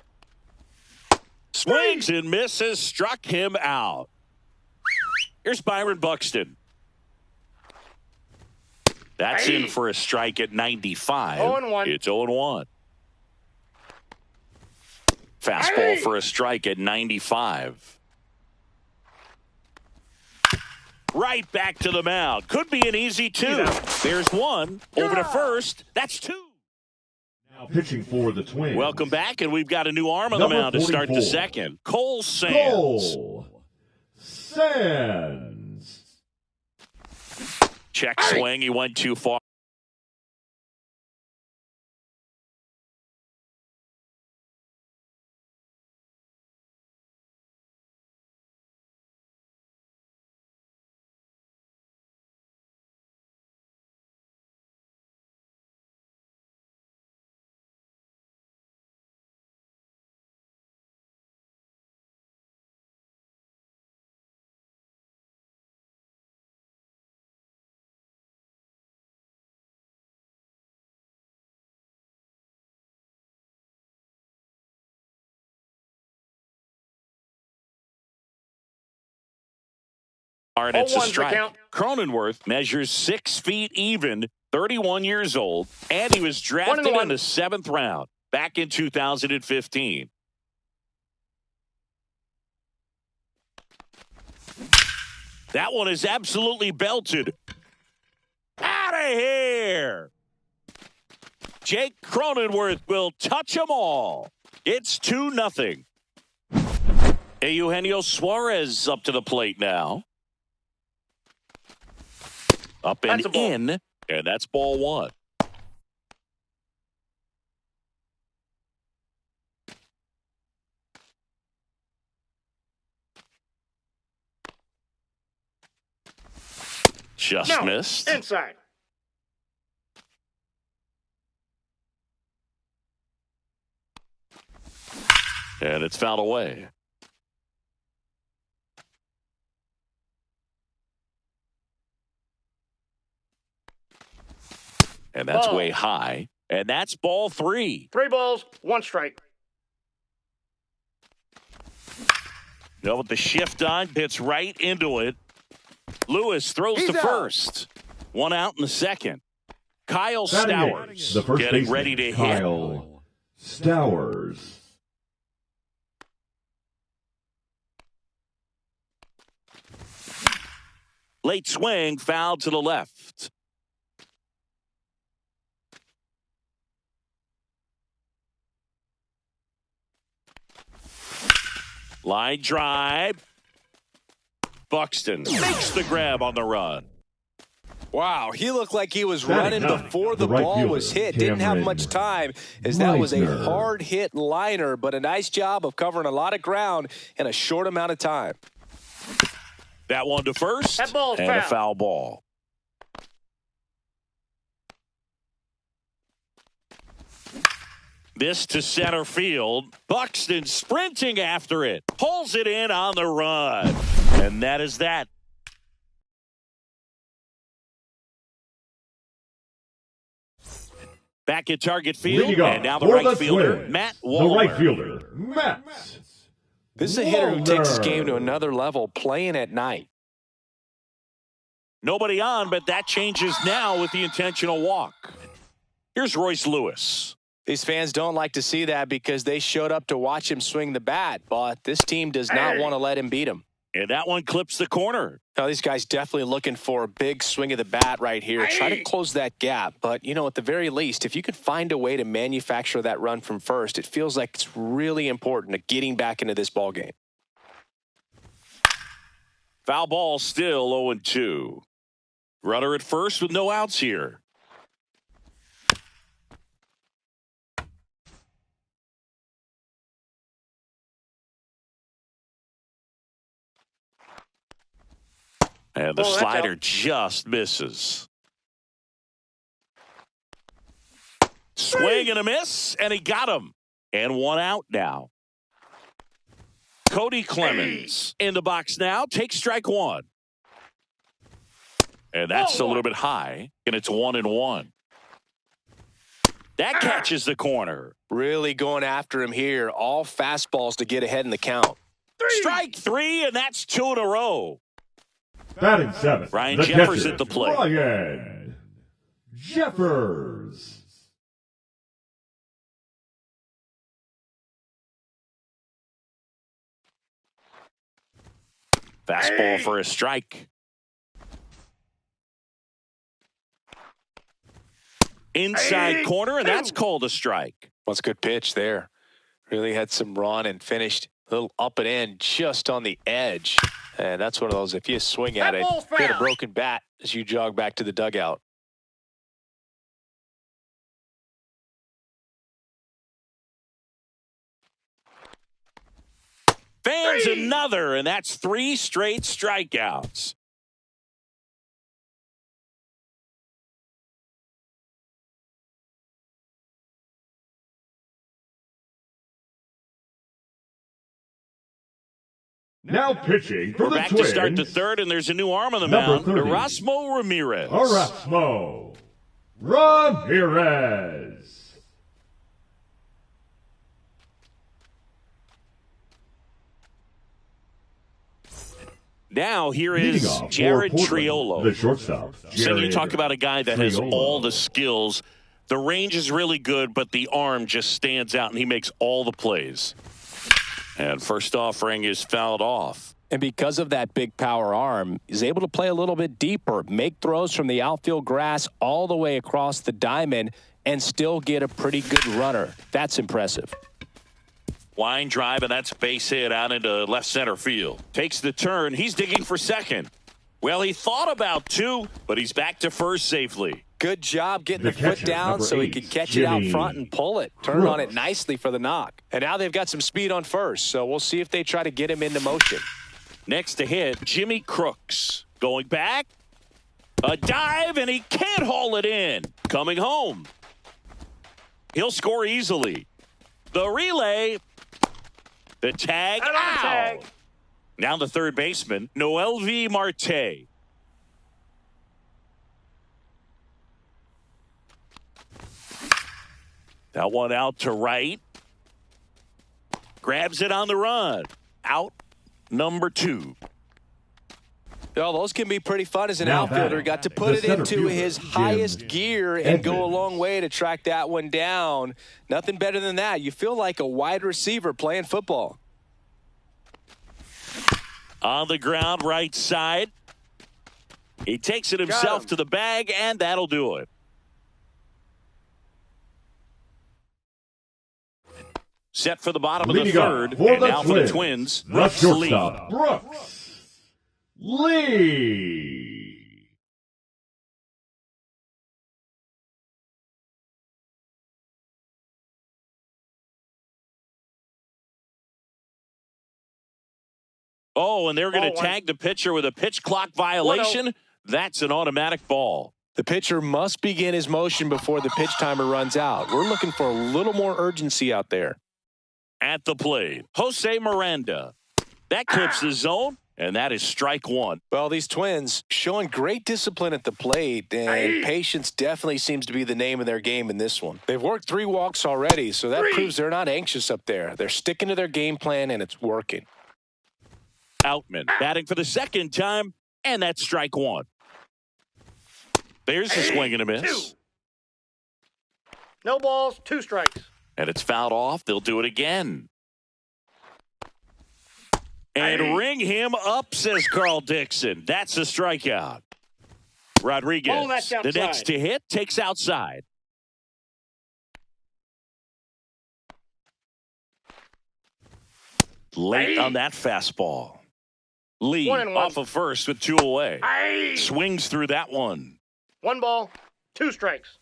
Swings and misses, struck him out. Here's Byron Buxton. That's in for a strike at 95. 0-1. It's 0-1. Fastball for a strike at 95. Right back to the mound. Could be an easy 2. There's 1. Over to first. That's 2. Now pitching for the Twins. Welcome back, and we've got a new arm on the mound to start the second. Cole Sands. Cole Sands. Check swing. He went too far. And it's a strike. Cronenworth measures 6 feet even, 31 years old, and he was drafted in the 7th round back in 2015. That one is absolutely belted. Out of here! Jake Cronenworth will touch them all. It's 2-0. Eugenio Suarez up to the plate now. Up and in, and that's ball 1. Just missed. Inside. And it's fouled away. And that's way high. And that's ball 3. 3 balls, 1 strike. Now with the shift on, hits right into it. Lewis throws to first. 1 out in the second. Kyle Stowers the first getting ready to Kyle hit. Stowers. Late swing, foul to the left. Line drive. Buxton makes the grab on the run. Wow, he looked like he was running before the ball was hit. Didn't have much time, as that was a hard hit liner, but a nice job of covering a lot of ground in a short amount of time. That one to first, That ball's and foul. A foul ball. This to center field. Buxton sprinting after it. Pulls it in on the run. And that is that. Back at target field. And now the right fielder, Matt Waller. The right fielder, Matt. This is a hitter who takes his game to another level, playing at night. Nobody on, but that changes now with the intentional walk. Here's Royce Lewis. These fans don't like to see that because they showed up to watch him swing the bat, but this team does not want to let him beat him. And that one clips the corner. Now, these guys definitely looking for a big swing of the bat right here. Try to close that gap. But, you know, at the very least, if you could find a way to manufacture that run from first, it feels like it's really important to getting back into this ball game. Foul ball, still 0-2. Runner at first with no outs here. And the slider just misses. Swing and a miss, and he got him. And one out now. Cody Clemens in the box now. Takes strike one. And that's a little bit high, and it's 1-1. That catches the corner. Really going after him here. All fastballs to get ahead in the count. Strike three, and that's 2 in a row. Batting seventh, Ryan the Jeffers catcher, at the plate. Ryan Jeffers. Fastball for a strike. Inside corner, and that's called a strike. What's a good pitch there. Really had some run and finished a little up and in just on the edge. And that's one of those, if you swing at it, get a broken bat as you jog back to the dugout. Fans another, and that's 3 straight strikeouts. Now pitching for We're the back Twins. to start the third, and there's a new arm on the Number mound. 30. Erasmo Ramirez. Erasmo Ramirez. Now here Leading is off for Jared Portland, Triolo. the shortstop. So you talk about a guy that has Triolo. all the skills. The range is really good, but the arm just stands out, and he makes all the plays. And first offering is fouled off. And because of that big power arm, he's able to play a little bit deeper, make throws from the outfield grass all the way across the diamond, and still get a pretty good runner. That's impressive. Line drive, and that's base hit out into left center field. Takes the turn. He's digging for second. Well, he thought about 2, but he's back to first safely. Good job getting The the foot catcher, down number so he 8, could catch it out Jimmy front and pull it. Turn on it Crooks. nicely for the knock. And now they've got some speed on first, so we'll see if they try to get him into motion. Next to hit, Jimmy Crooks. Going back. A dive, and he can't haul it in. Coming home. He'll score easily. The relay. The tag. Ow! Now the third baseman, Noelvi Marte. That one out to right. Grabs it on the run. Out number 2. Well, those can be pretty fun as an Now outfielder. batting, Got to the put it center into fielder, his Jim highest gear and go a Edmonds. long way to track that one down. Nothing better than that. You feel like a wide receiver playing football. On the ground, right side. He takes it himself to the bag, and that'll do it. Set for the bottom of the Leading third, up for and the now for the Twins, the Brooks Lee. shortstop, Brooks Lee. Oh, and they're going to Ball one. tag the pitcher with a pitch clock violation. That's an automatic ball. The pitcher must begin his motion before the pitch timer runs out. We're looking for a little more urgency out there. At the plate, Jose Miranda. That clips the zone, and that is strike 1. Well, these Twins showing great discipline at the plate, and patience definitely seems to be the name of their game in this one. They've worked 3 walks already, so that proves they're not anxious up there. They're sticking to their game plan, and it's working. Outman batting for the second time, and that's strike 1. There's a swing and a miss. 2. No balls, 2 strikes. And it's fouled off. They'll do it again. And ring him up, says Carl Dixon. That's a strikeout. Rodriguez, Ball, that's the outside. next to hit, takes outside. Late on that fastball. Lee 1-1. off of first with 2 away. Aye. Swings through that one. 1 ball, 2 strikes.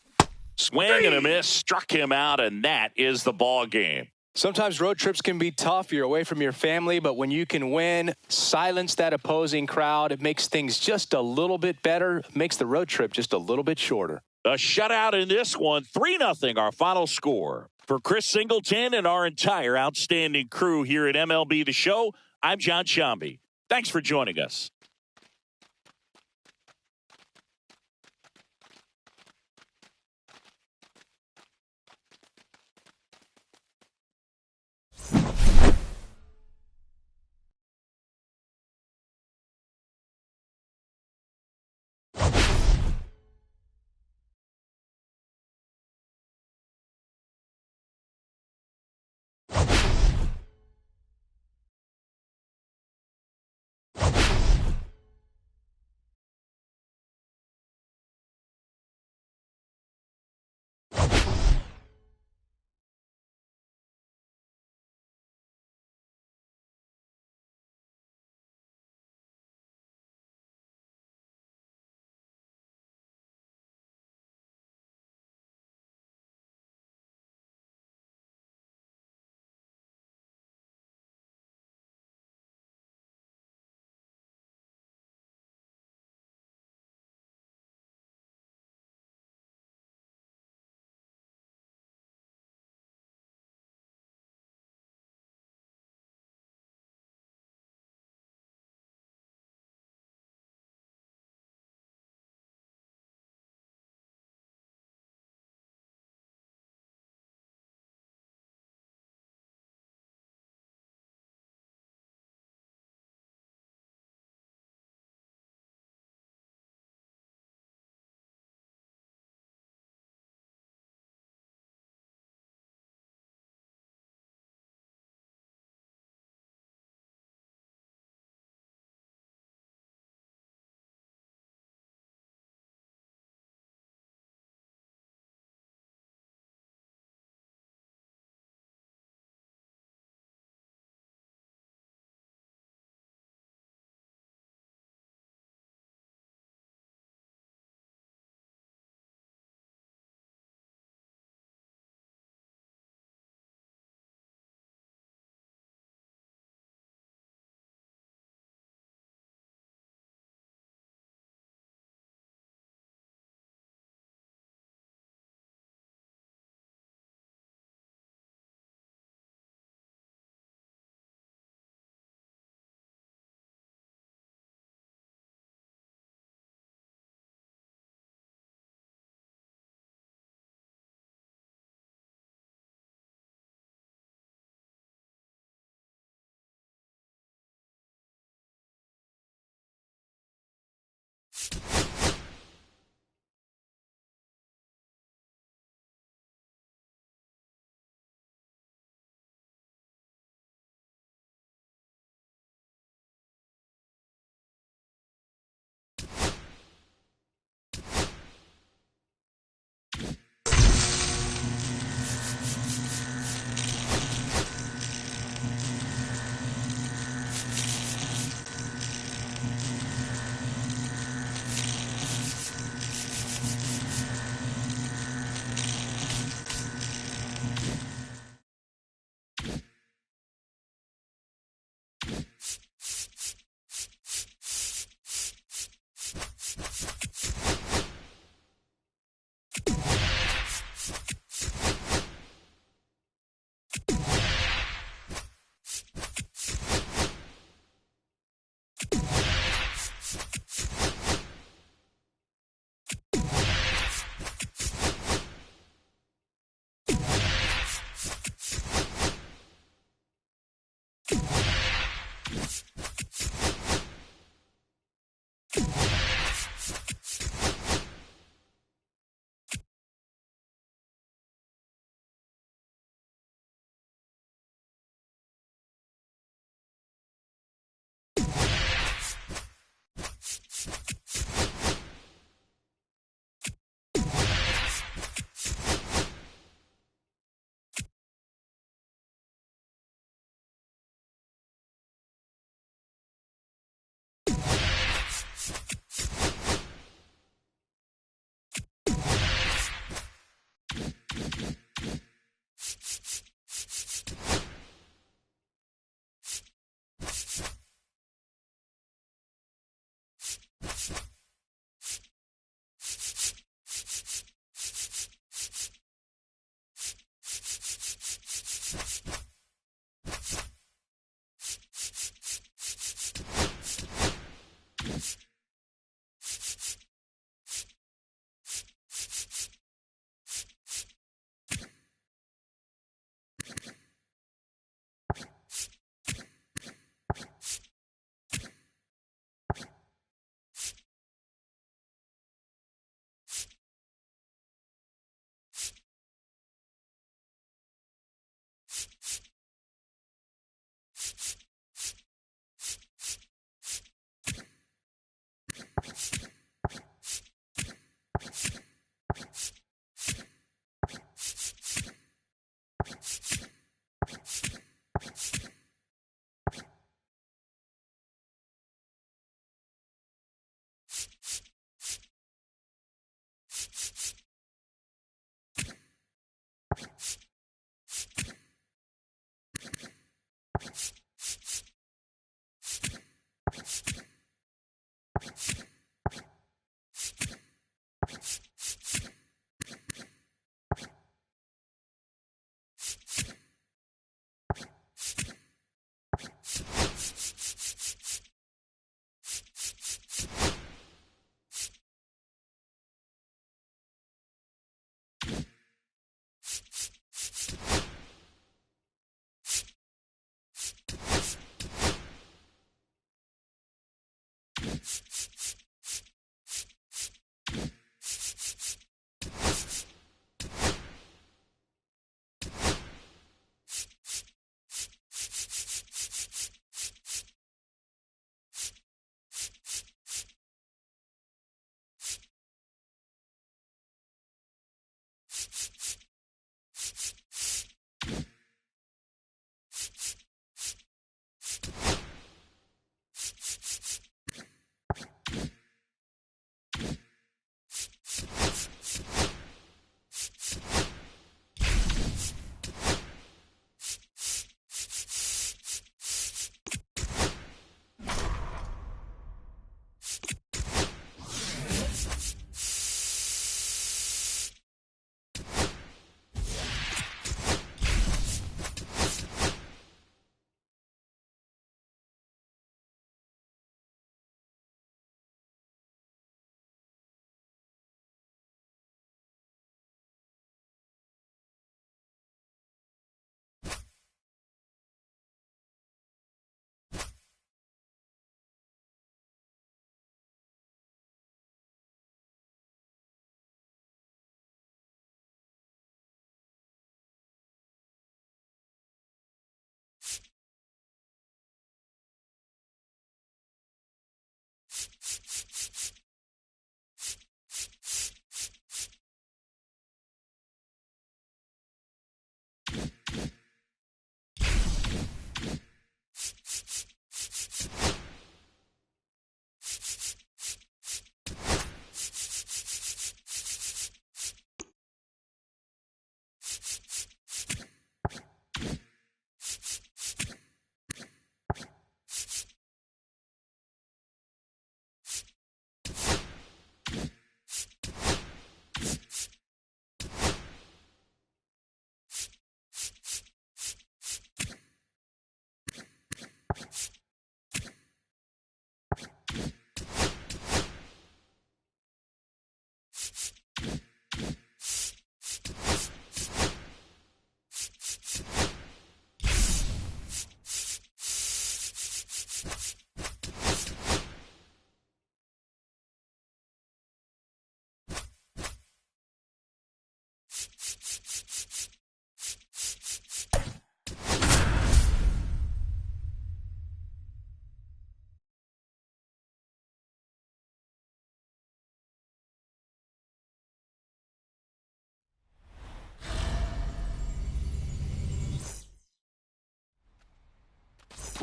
Swing and a miss, struck him out, and that is the ball game. Sometimes road trips can be tough. You're away from your family, but when you can win, silence that opposing crowd, it makes things just a little bit better, makes the road trip just a little bit shorter. A shutout in this one, 3-0 our final score. For Chris Singleton and our entire outstanding crew here at MLB The Show, I'm John Shambi. Thanks for joining us.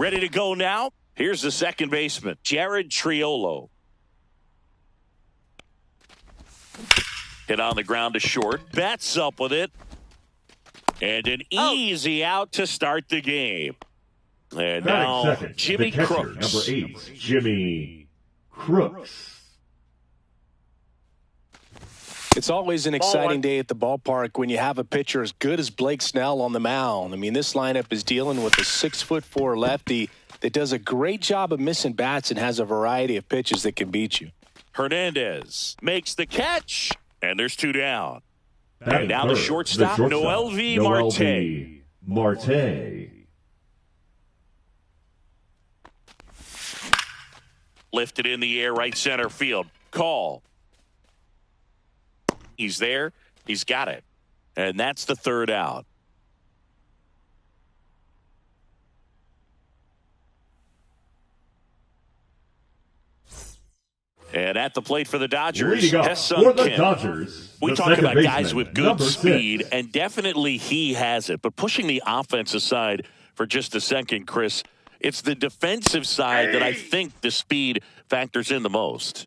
Ready to go now? Here's the second baseman, Jared Triolo. Hit on the ground to short. Bats up with it. And an easy out to start the game. And now, second, Jimmy the catcher, Crooks. number 8, Jimmy Crooks. It's always an exciting day at the ballpark when you have a pitcher as good as Blake Snell on the mound. I mean, this lineup is dealing with a 6'4" lefty that does a great job of missing bats and has a variety of pitches that can beat you. Hernandez makes the catch, and there's two down. Batting And now third, the shortstop, Noel V. Marte. Marte. Lifted in the air, right center field. Call. He's there. He's got it. And that's the third out. And at the plate for the Dodgers, Leading up Hesung for the Kim. Dodgers, We the talk second about guys baseman, with good number speed, 6. and definitely he has it. But pushing the offense aside for just a second, Chris, it's the defensive side that I think the speed factors in the most.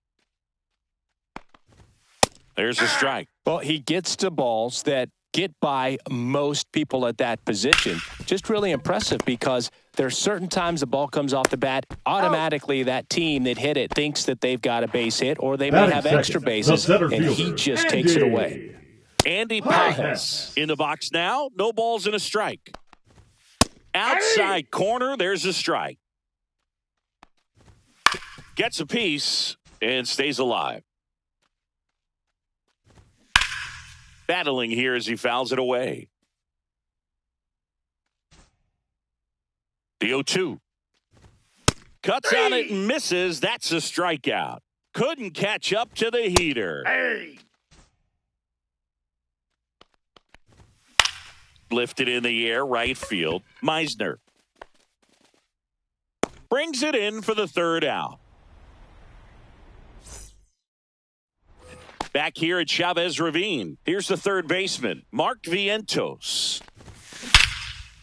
There's a strike. Well, he gets to balls that get by most people at that position. Just really impressive because there's certain times the ball comes off the bat, automatically that team that hit it thinks that they've got a base hit or they may have extra bases, and he just takes it away. Andy Pajas in the box now. No balls and a strike. Outside corner, there's a strike. Gets a piece and stays alive. Battling here as he fouls it away. The 0-2. Cuts on it and misses. That's a strikeout. Couldn't catch up to the heater. Lifted in the air, right field. Meisner brings it in for the third out. Back here at Chavez Ravine. Here's the third baseman, Mark Vientos.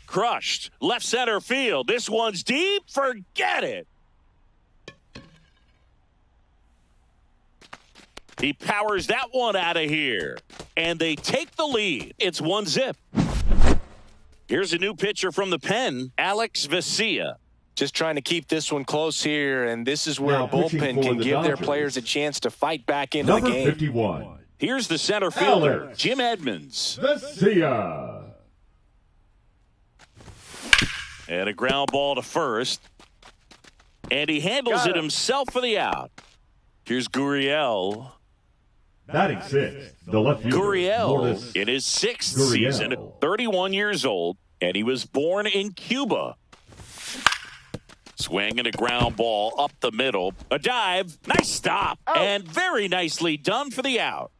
Crushed. Left center field. This one's deep. Forget it. He powers that one out of here. And they take the lead. It's 1-0. Here's a new pitcher from the pen, Alex Vesia. Just trying to keep this one close here, and this is where Now a bullpen can give their players a chance to fight back into the game. 51. Here's the center fielder, Alex Jim Edmonds. Vesia. And a ground ball to first. And he handles it himself for the out. Here's Gurriel. Batting 6, the left fielder. Gurriel in his 6th season, 31 years old, and he was born in Cuba. Swinging a ground ball up the middle. A dive. Nice stop. And very nicely done for the out.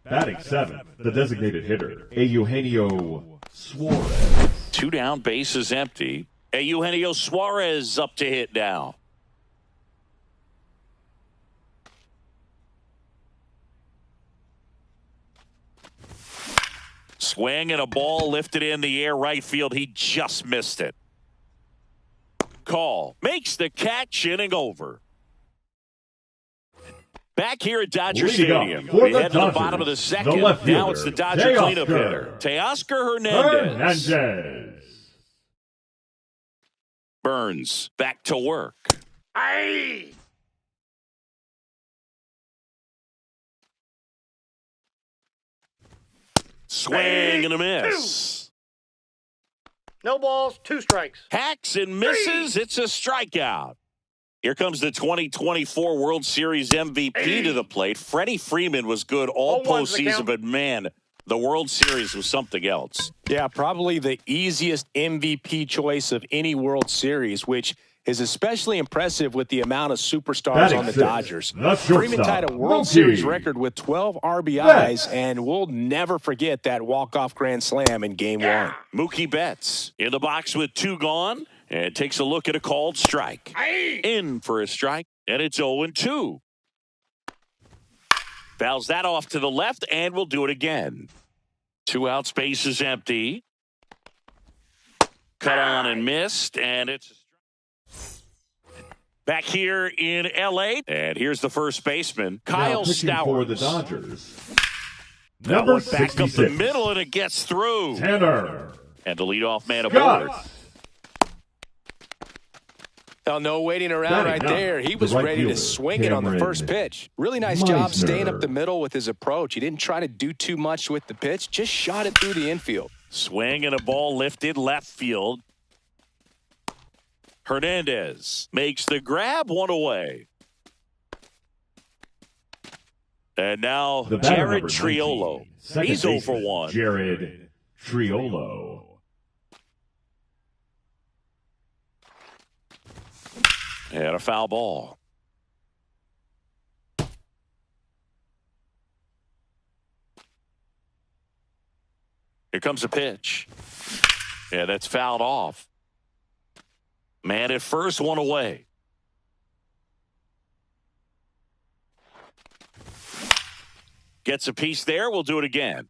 Batting 7, the designated hitter, Eugenio Suarez. 2 down, bases empty. Eugenio Suarez up to hit now. Swing and a ball lifted in the air right field. He just missed it. Call. Makes the catch, inning over. Back here at Dodger Stadium. We head to the bottom of the second. Now it's the Dodger cleanup hitter, Teoscar Hernandez. Burns back to work. Swing and a miss. No balls, 2 strikes. Hacks and misses. It's a strikeout. Here comes the 2024 World Series MVP to the plate. Freddie Freeman was good all postseason, but man, the World Series was something else. Yeah, probably the easiest MVP choice of any World Series, which is especially impressive with the amount of superstars on the Dodgers. Freeman tied a World Series record with 12 RBIs, and we'll never forget that walk-off grand slam in Game 1. Mookie Betts in the box with 2 gone and takes a look at a called strike. In for a strike, and it's 0-2. Fouls that off to the left, and we'll do it again. 2 out, space is empty. Cut on and missed, and it's back here in L.A. And here's the first baseman, Kyle Stowers. For the Dodgers. Number back up the middle, and it gets through. Tanner. And the leadoff man aboard. Oh, no waiting around right there. He was ready to swing it on the first pitch. Really nice job staying up the middle with his approach. He didn't try to do too much with the pitch, just shot it through the infield. Swing and a ball lifted left field. Hernandez makes the grab, 1 away. And now Jared Triolo. He's 0 for 1. Jared Triolo. And a foul ball. Here comes a pitch. Yeah, that's fouled off. Man at first, 1 away. Gets a piece there. We'll do it again.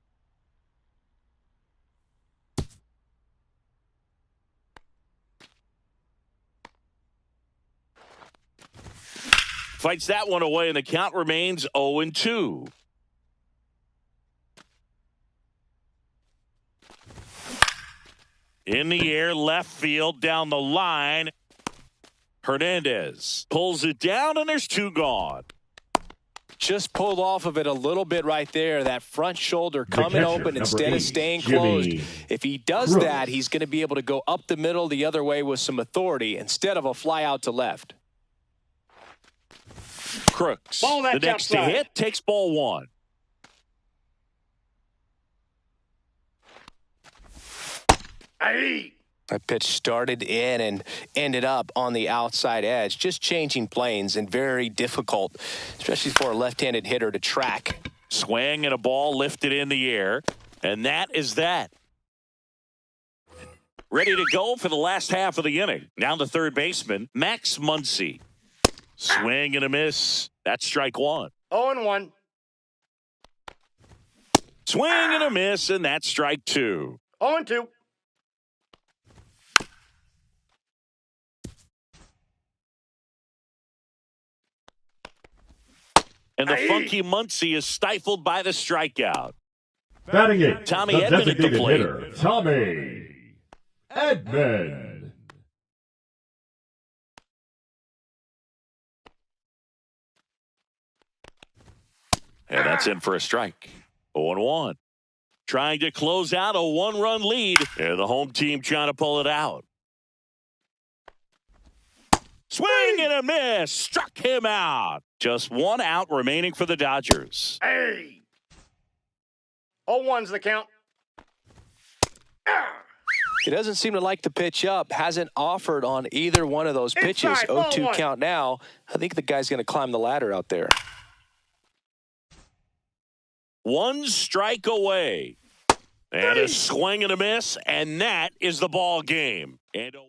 Fights that one away, and the count remains 0-2. In the air, left field, down the line. Hernandez pulls it down, and there's two gone. Just pulled off of it a little bit right there. That front shoulder coming open instead of staying closed. If he does that, he's going to be able to go up the middle the other way with some authority instead of a fly out to left. Crooks, Ball the next to hit, takes ball one. Hey. That pitch started in and ended up on the outside edge. Just changing planes and very difficult, especially for a left-handed hitter to track. Swing and a ball lifted in the air, and that is that. Ready to go for the last half of the inning. Down to third baseman, Max Muncy. Swing and a miss. That's strike one. 0-1. Swing and a miss, and that's strike two. 0-2. And the funky Muncy is stifled by the strikeout. Batting it, Tommy the Edman at the designated plate. hitter, Tommy Edman. And that's in for a strike. 0-1. Trying to close out a one-run lead. And the home team trying to pull it out. Swing and a miss. Struck him out. Just one out remaining for the Dodgers. Hey. 0-1's the count. He doesn't seem to like the pitch up. Hasn't offered on either one of those pitches. Inside, ball 0-2 one. count now. I think the guy's going to climb the ladder out there. One strike away. And a swing and a miss. And that is the ball game. And a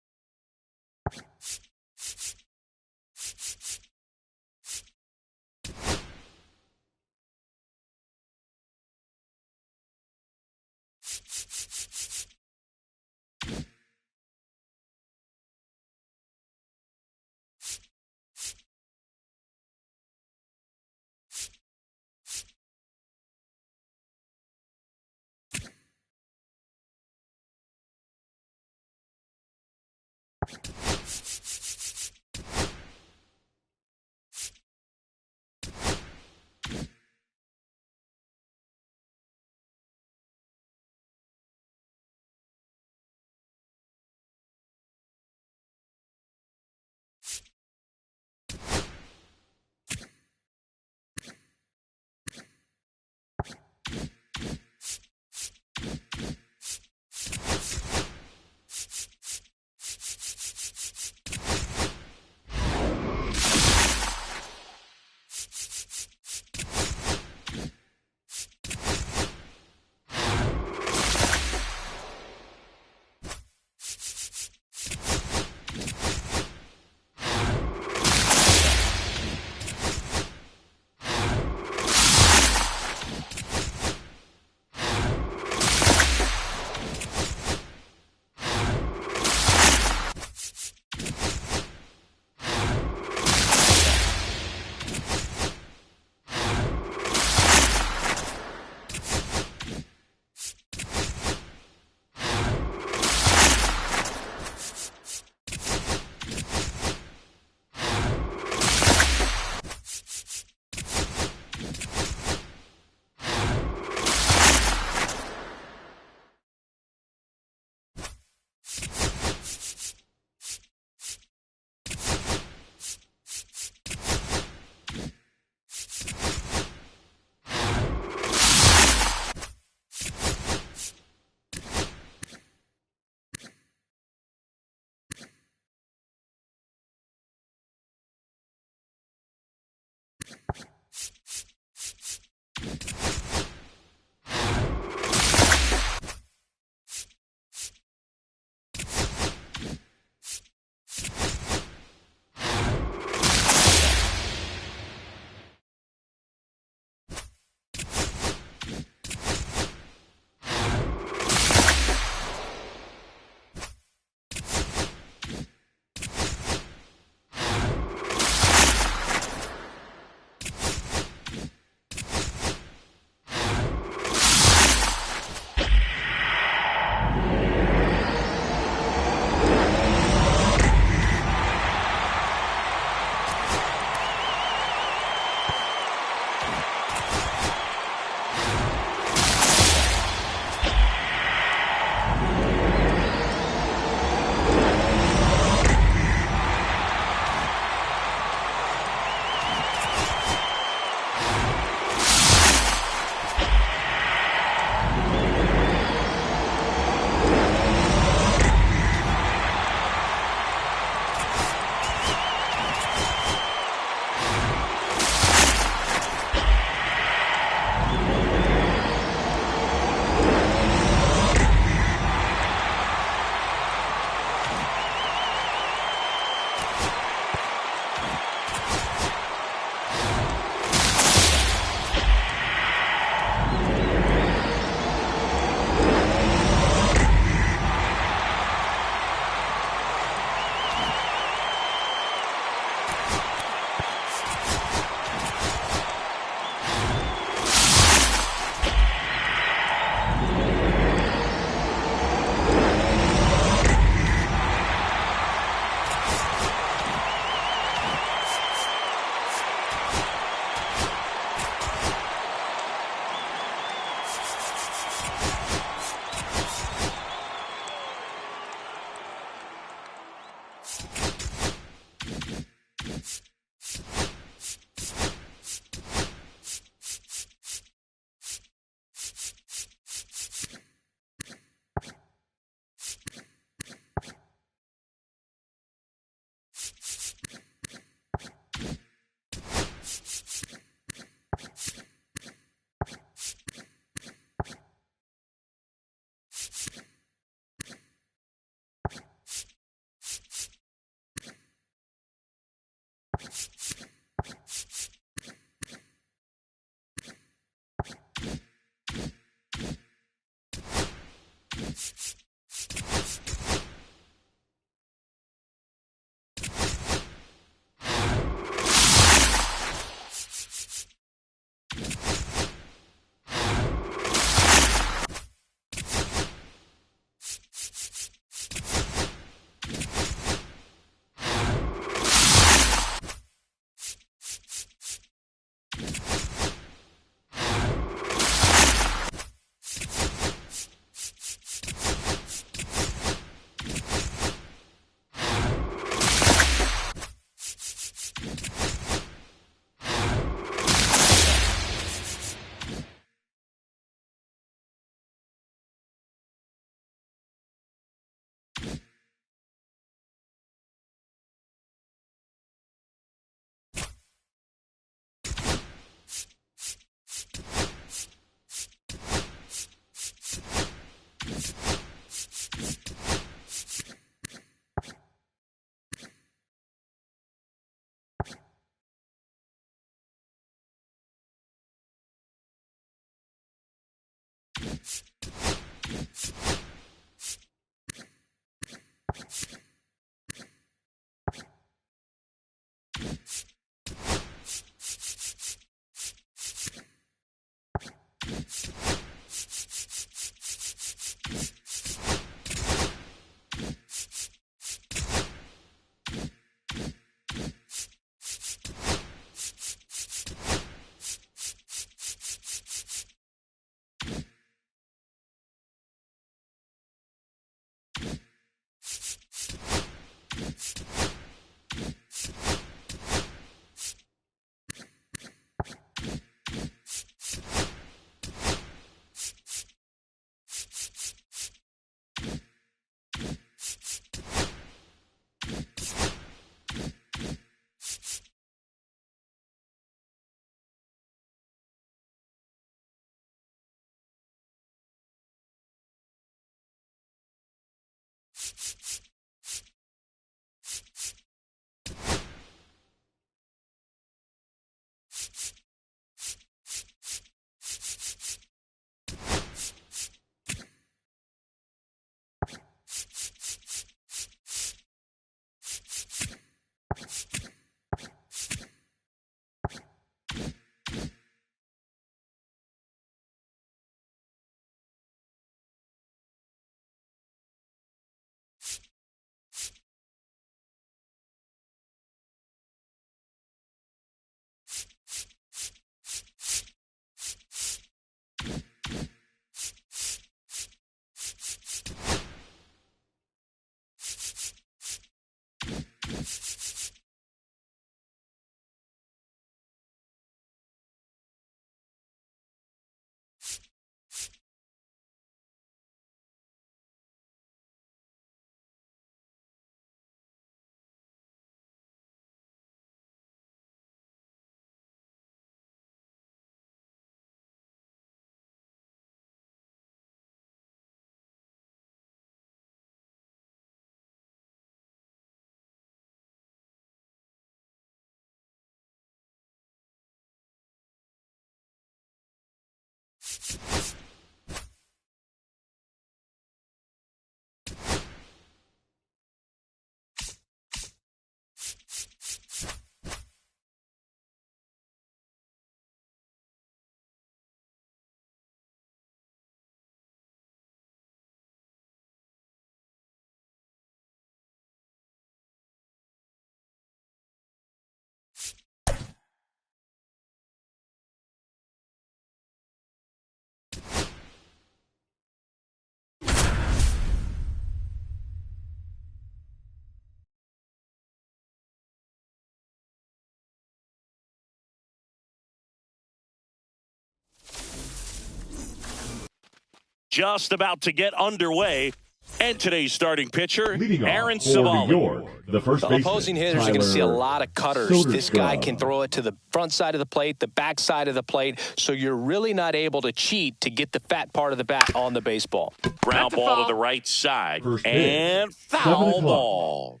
Just about to get underway. And today's starting pitcher, Leading Aaron off for New Savali. York, the first The baseman, opposing hitters are going to see a Tyler lot of cutters. This guy Soderstrom. can throw it to the front side of the plate, the back side of the plate, so you're really not able to cheat to get the fat part of the bat on the baseball. Ground That's a ball to foul. the right side. First pitch, And 7 foul o'clock. ball.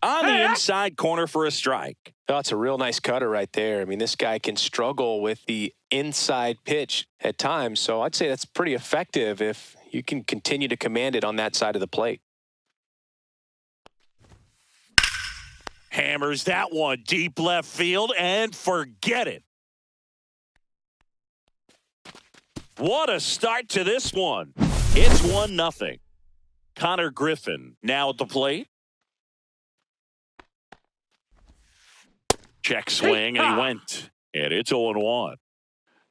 on the inside corner for a strike. Oh, it's a real nice cutter right there. I mean, this guy can struggle with the inside pitch at times, so I'd say that's pretty effective if you can continue to command it on that side of the plate. Hammers that one deep left field and forget it. What a start to this one. It's 1-0. Connor Griffin now at the plate. Check swing, and he went. And it's 0-1.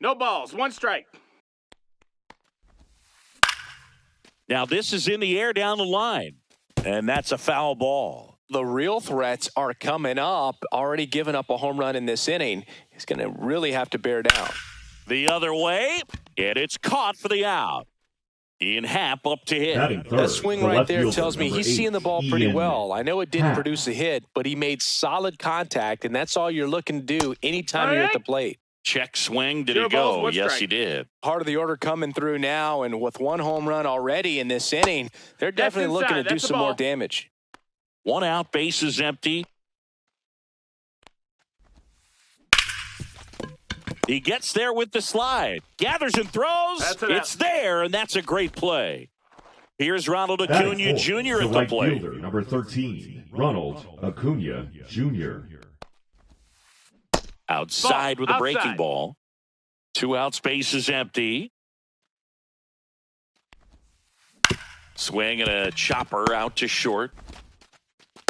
No balls, 1 strike. Now this is in the air down the line. And that's a foul ball. The real threats are coming up. Already given up a home run in this inning. He's going to really have to bear down. The other way, and it's caught for the out. Ian Happ up to hit. That swing right there tells me he's seeing the ball pretty well. I know it didn't produce a hit, but he made solid contact, and that's all you're looking to do anytime you're at the plate. Check swing. Did he go? Yes, he did. Part of the order coming through now, and with 1 home run already in this inning, they're definitely looking to do some more damage. 1 out, base is empty. He gets there with the slide. Gathers and throws. It's there, and that's a great play. Here's Ronald Acuna Jr. at the plate. Fielder, number 13, Ronald Acuna Jr. Outside with a breaking ball. 2 outs, base is empty. Swing and a chopper out to short.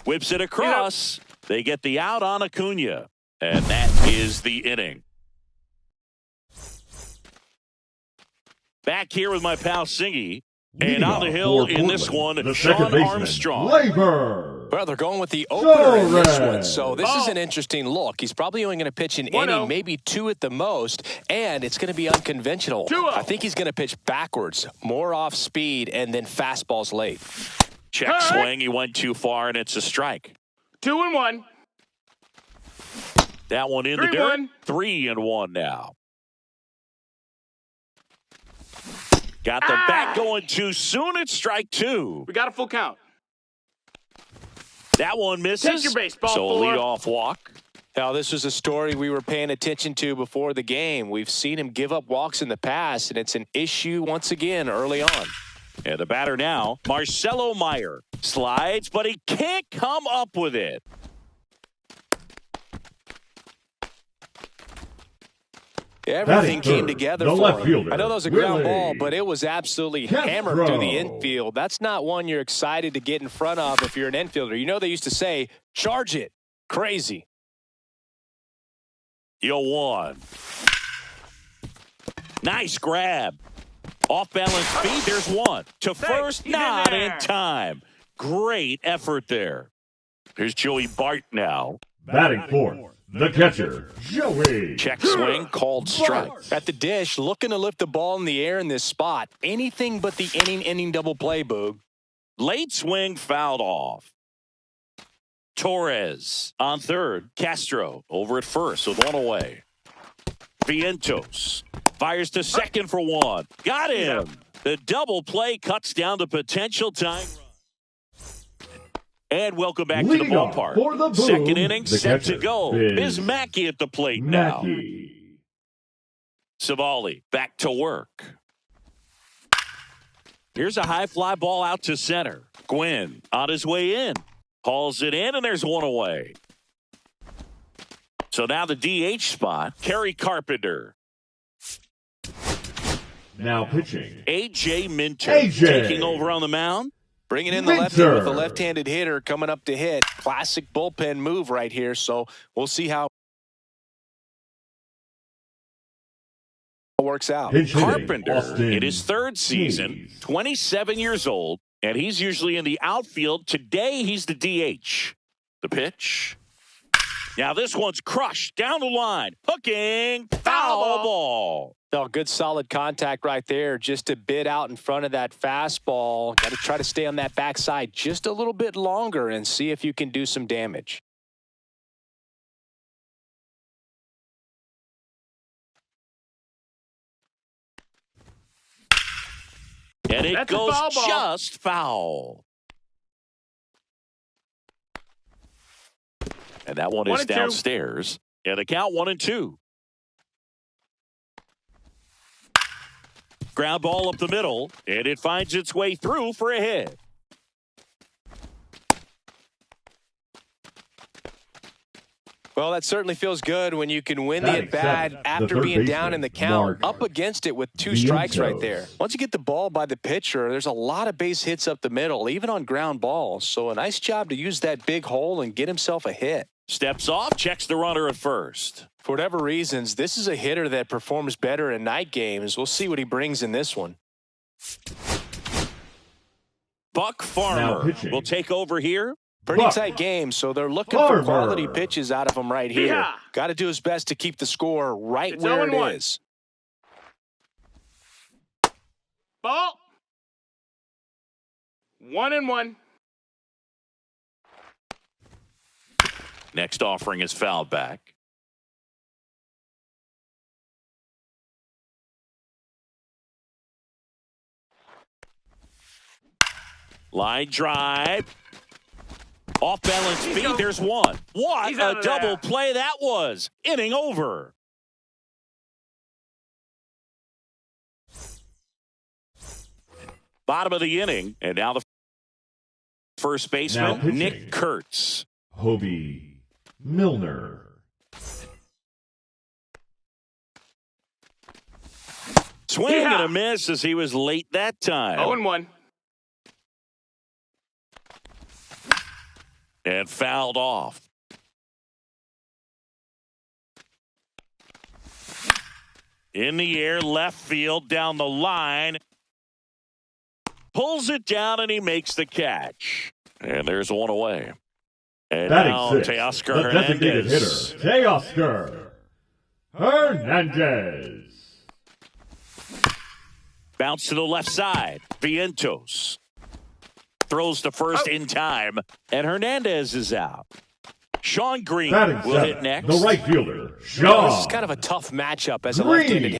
Whips it across. They get the out on Acuna. And that is the inning. Back here with my pal Singy. And on the hill in this one, Sean Armstrong. Well, they're going with the opener in this one, so this is an interesting look. He's probably only going to pitch an inning, maybe 2 at the most, and it's going to be unconventional. I think he's going to pitch backwards, more off speed, and then fastballs late. Check swing. He went too far, and it's a strike. 2-1. That one in the dirt. 3-1 now. Got the bat going too soon. It's strike 2. We got a full count. That one misses. Take your baseball, so a leadoff walk. Now, this was a story we were paying attention to before the game. We've seen him give up walks in the past, and it's an issue once again early on. And the batter now, Marcelo Meyer. Slides, but he can't come up with it. Everything came together for him. I know that was a ground Willie. ball, but it was absolutely hammered through the infield. That's not one you're excited to get in front of if you're an infielder. You know they used to say, charge it. Crazy. 0-1. Nice grab. Off balance speed. There's one. To first, not in time. Great effort there. Here's Joey Bart now. Batting fourth, the catcher, Joey. Check swing, called strike. At the dish, looking to lift the ball in the air in this spot. Anything but the inning double play, Boog. Late swing fouled off. Torres on third. Castro over at first with 1 away. Vientos fires to second for 1. Got him. The double play cuts down the potential tying run. And welcome back to the ballpark. For the Boom, second inning the set to catcher go. Is Mackey at the plate now. Savali back to work. Here's a high fly ball out to center. Gwynn on his way in. Hauls it in, and there's 1 away. So now the DH spot, Kerry Carpenter. Now pitching, A.J. Minter taking over on the mound. Bringing in the lefty with a left-handed hitter coming up to hit. Classic bullpen move right here, so we'll see how it works out. Carpenter in his 3rd season, 27 years old, and he's usually in the outfield. Today, he's the DH. The pitch. Now this one's crushed down the line. Hooking. Foul ball. Oh, good solid contact right there. Just a bit out in front of that fastball. Got to try to stay on that backside just a little bit longer and see if you can do some damage. And it goes just foul. And that one is downstairs. And the count 1-2. Ground ball up the middle, and it finds its way through for a hit. Well, that certainly feels good when you can win the at-bat after being down in the count, up against it with 2 strikes right there. Once you get the ball by the pitcher, there's a lot of base hits up the middle, even on ground balls. So a nice job to use that big hole and get himself a hit. Steps off, checks the runner at first. For whatever reasons, this is a hitter that performs better in night games. We'll see what he brings in this one. Buck Farmer will take over here. Pretty tight game, so they're looking for quality pitches out of him right here. Yeah. Got to do his best to keep the score right where it is. Ball. 1-1. Next offering is fouled back. Line drive. Off balance feed. There's one. What a double play that was. Inning over. Bottom of the inning. And now the first baseman, Nick Kurtz. Hobie Milner. Swing and a miss as he was late that time. 0-1. And fouled off. In the air, left field, down the line. Pulls it down and he makes the catch. And there's one away. And now Teoscar Hernandez. Teoscar Hernandez. Bounce to the left side. Vientos throws to first in time, and Hernandez is out. Sean Green will hit next. The right fielder, Sean. This is kind of a tough matchup as a left-handed.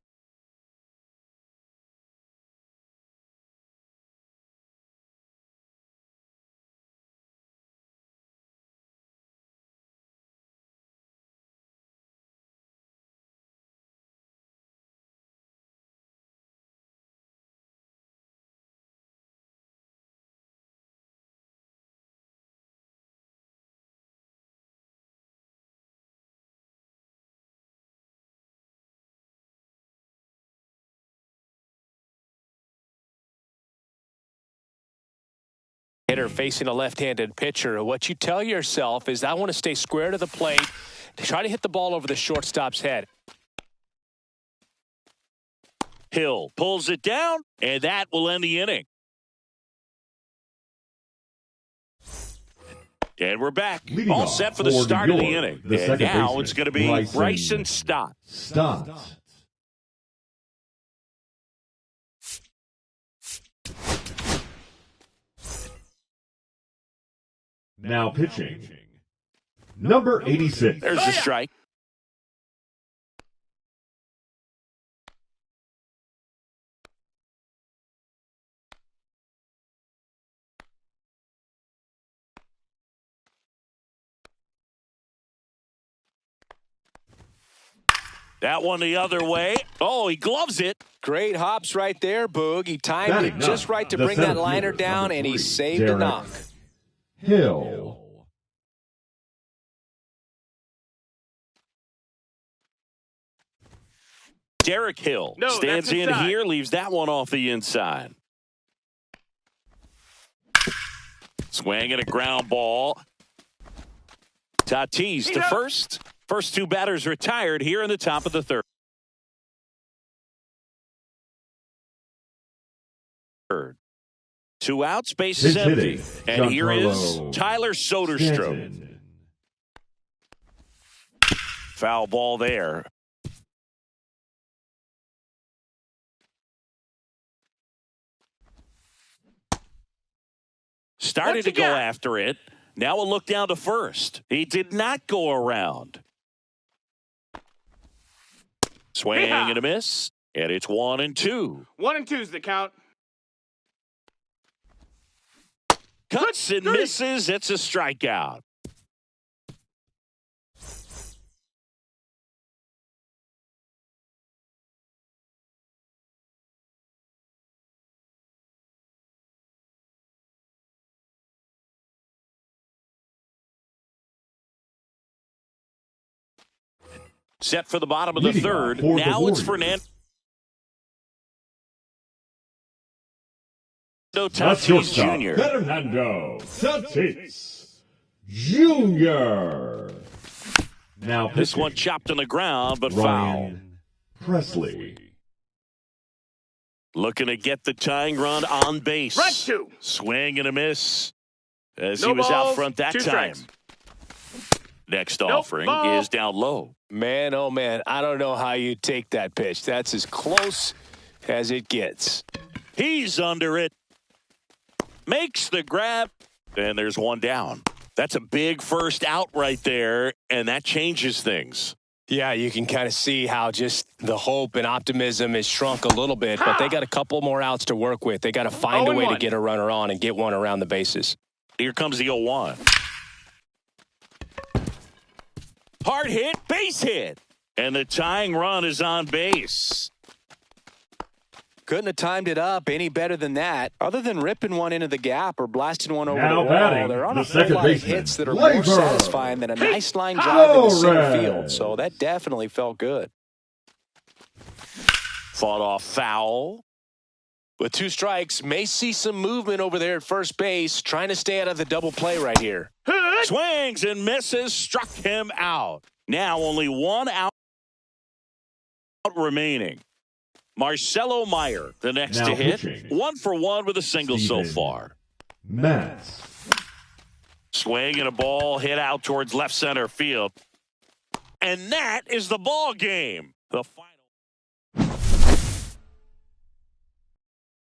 Hitter facing a left-handed pitcher. What you tell yourself is, I want to stay square to the plate, try to hit the ball over the shortstop's head. Hill pulls it down, and that will end the inning. And we're back. Leading all set for the start of the inning. And now it's going to be Bryson Stott. Now pitching, number 86. There's the strike. That one the other way. Oh, he gloves it. Great hops right there, Boog. He timed it just right to bring that liner down, and he saved a knock. Hill. Derek Hill stands in here, leaves that one off the inside. Swing and a ground ball. Tatis to first. First 2 batters retired here in the top of the third. 2 outs, base is empty. And here is Tyler Soderstrom. Foul ball there. Started to go after it. Now we'll look down to first. He did not go around. Swing and a miss. And it's 1-2. 1-2's the count. Cuts and misses. It's a strikeout. Set for the bottom of the Leading third. off for the Now it's Warriors. Fernando That's your Tatis stop, Jr. Fernando Tatis Jr. Now This pitching, one chopped on the ground, but foul. Ryan Presley. Looking to get the tying run on base. Strike two. Swing and a miss as No he was out balls, front that 2 time. strikes. Next Nope, offering ball. is down low. Man, oh man, I don't know how you take that pitch. That's as close as it gets. He's under it. Makes the grab. And there's one down. That's a big first out right there, and that changes things. Yeah, you can kind of see how just the hope and optimism has shrunk a little bit, but they got a couple more outs to work with. They got to find a way to 0-1. get a runner on and get one around the bases. Here comes the 0-1. Hard hit, base hit. And the tying run is on base. Couldn't have timed it up any better than that. Other than ripping one into the gap or blasting one over Now the wall, batting, there aren't the a whole second lot of baseman, hits that are more Labor. satisfying than a nice line drive in the center Alright. field. So that definitely felt good. Fought off foul. With 2 strikes, may see some movement over there at first base, trying to stay out of the double play right here. Swings and misses, struck him out. Now only 1 out remaining. Marcelo Meyer, the next Now to hit. pitching. 1 for 1 with a single so Steven. far. Matz. Swing and a ball hit out towards left center field. And that is the ball game. The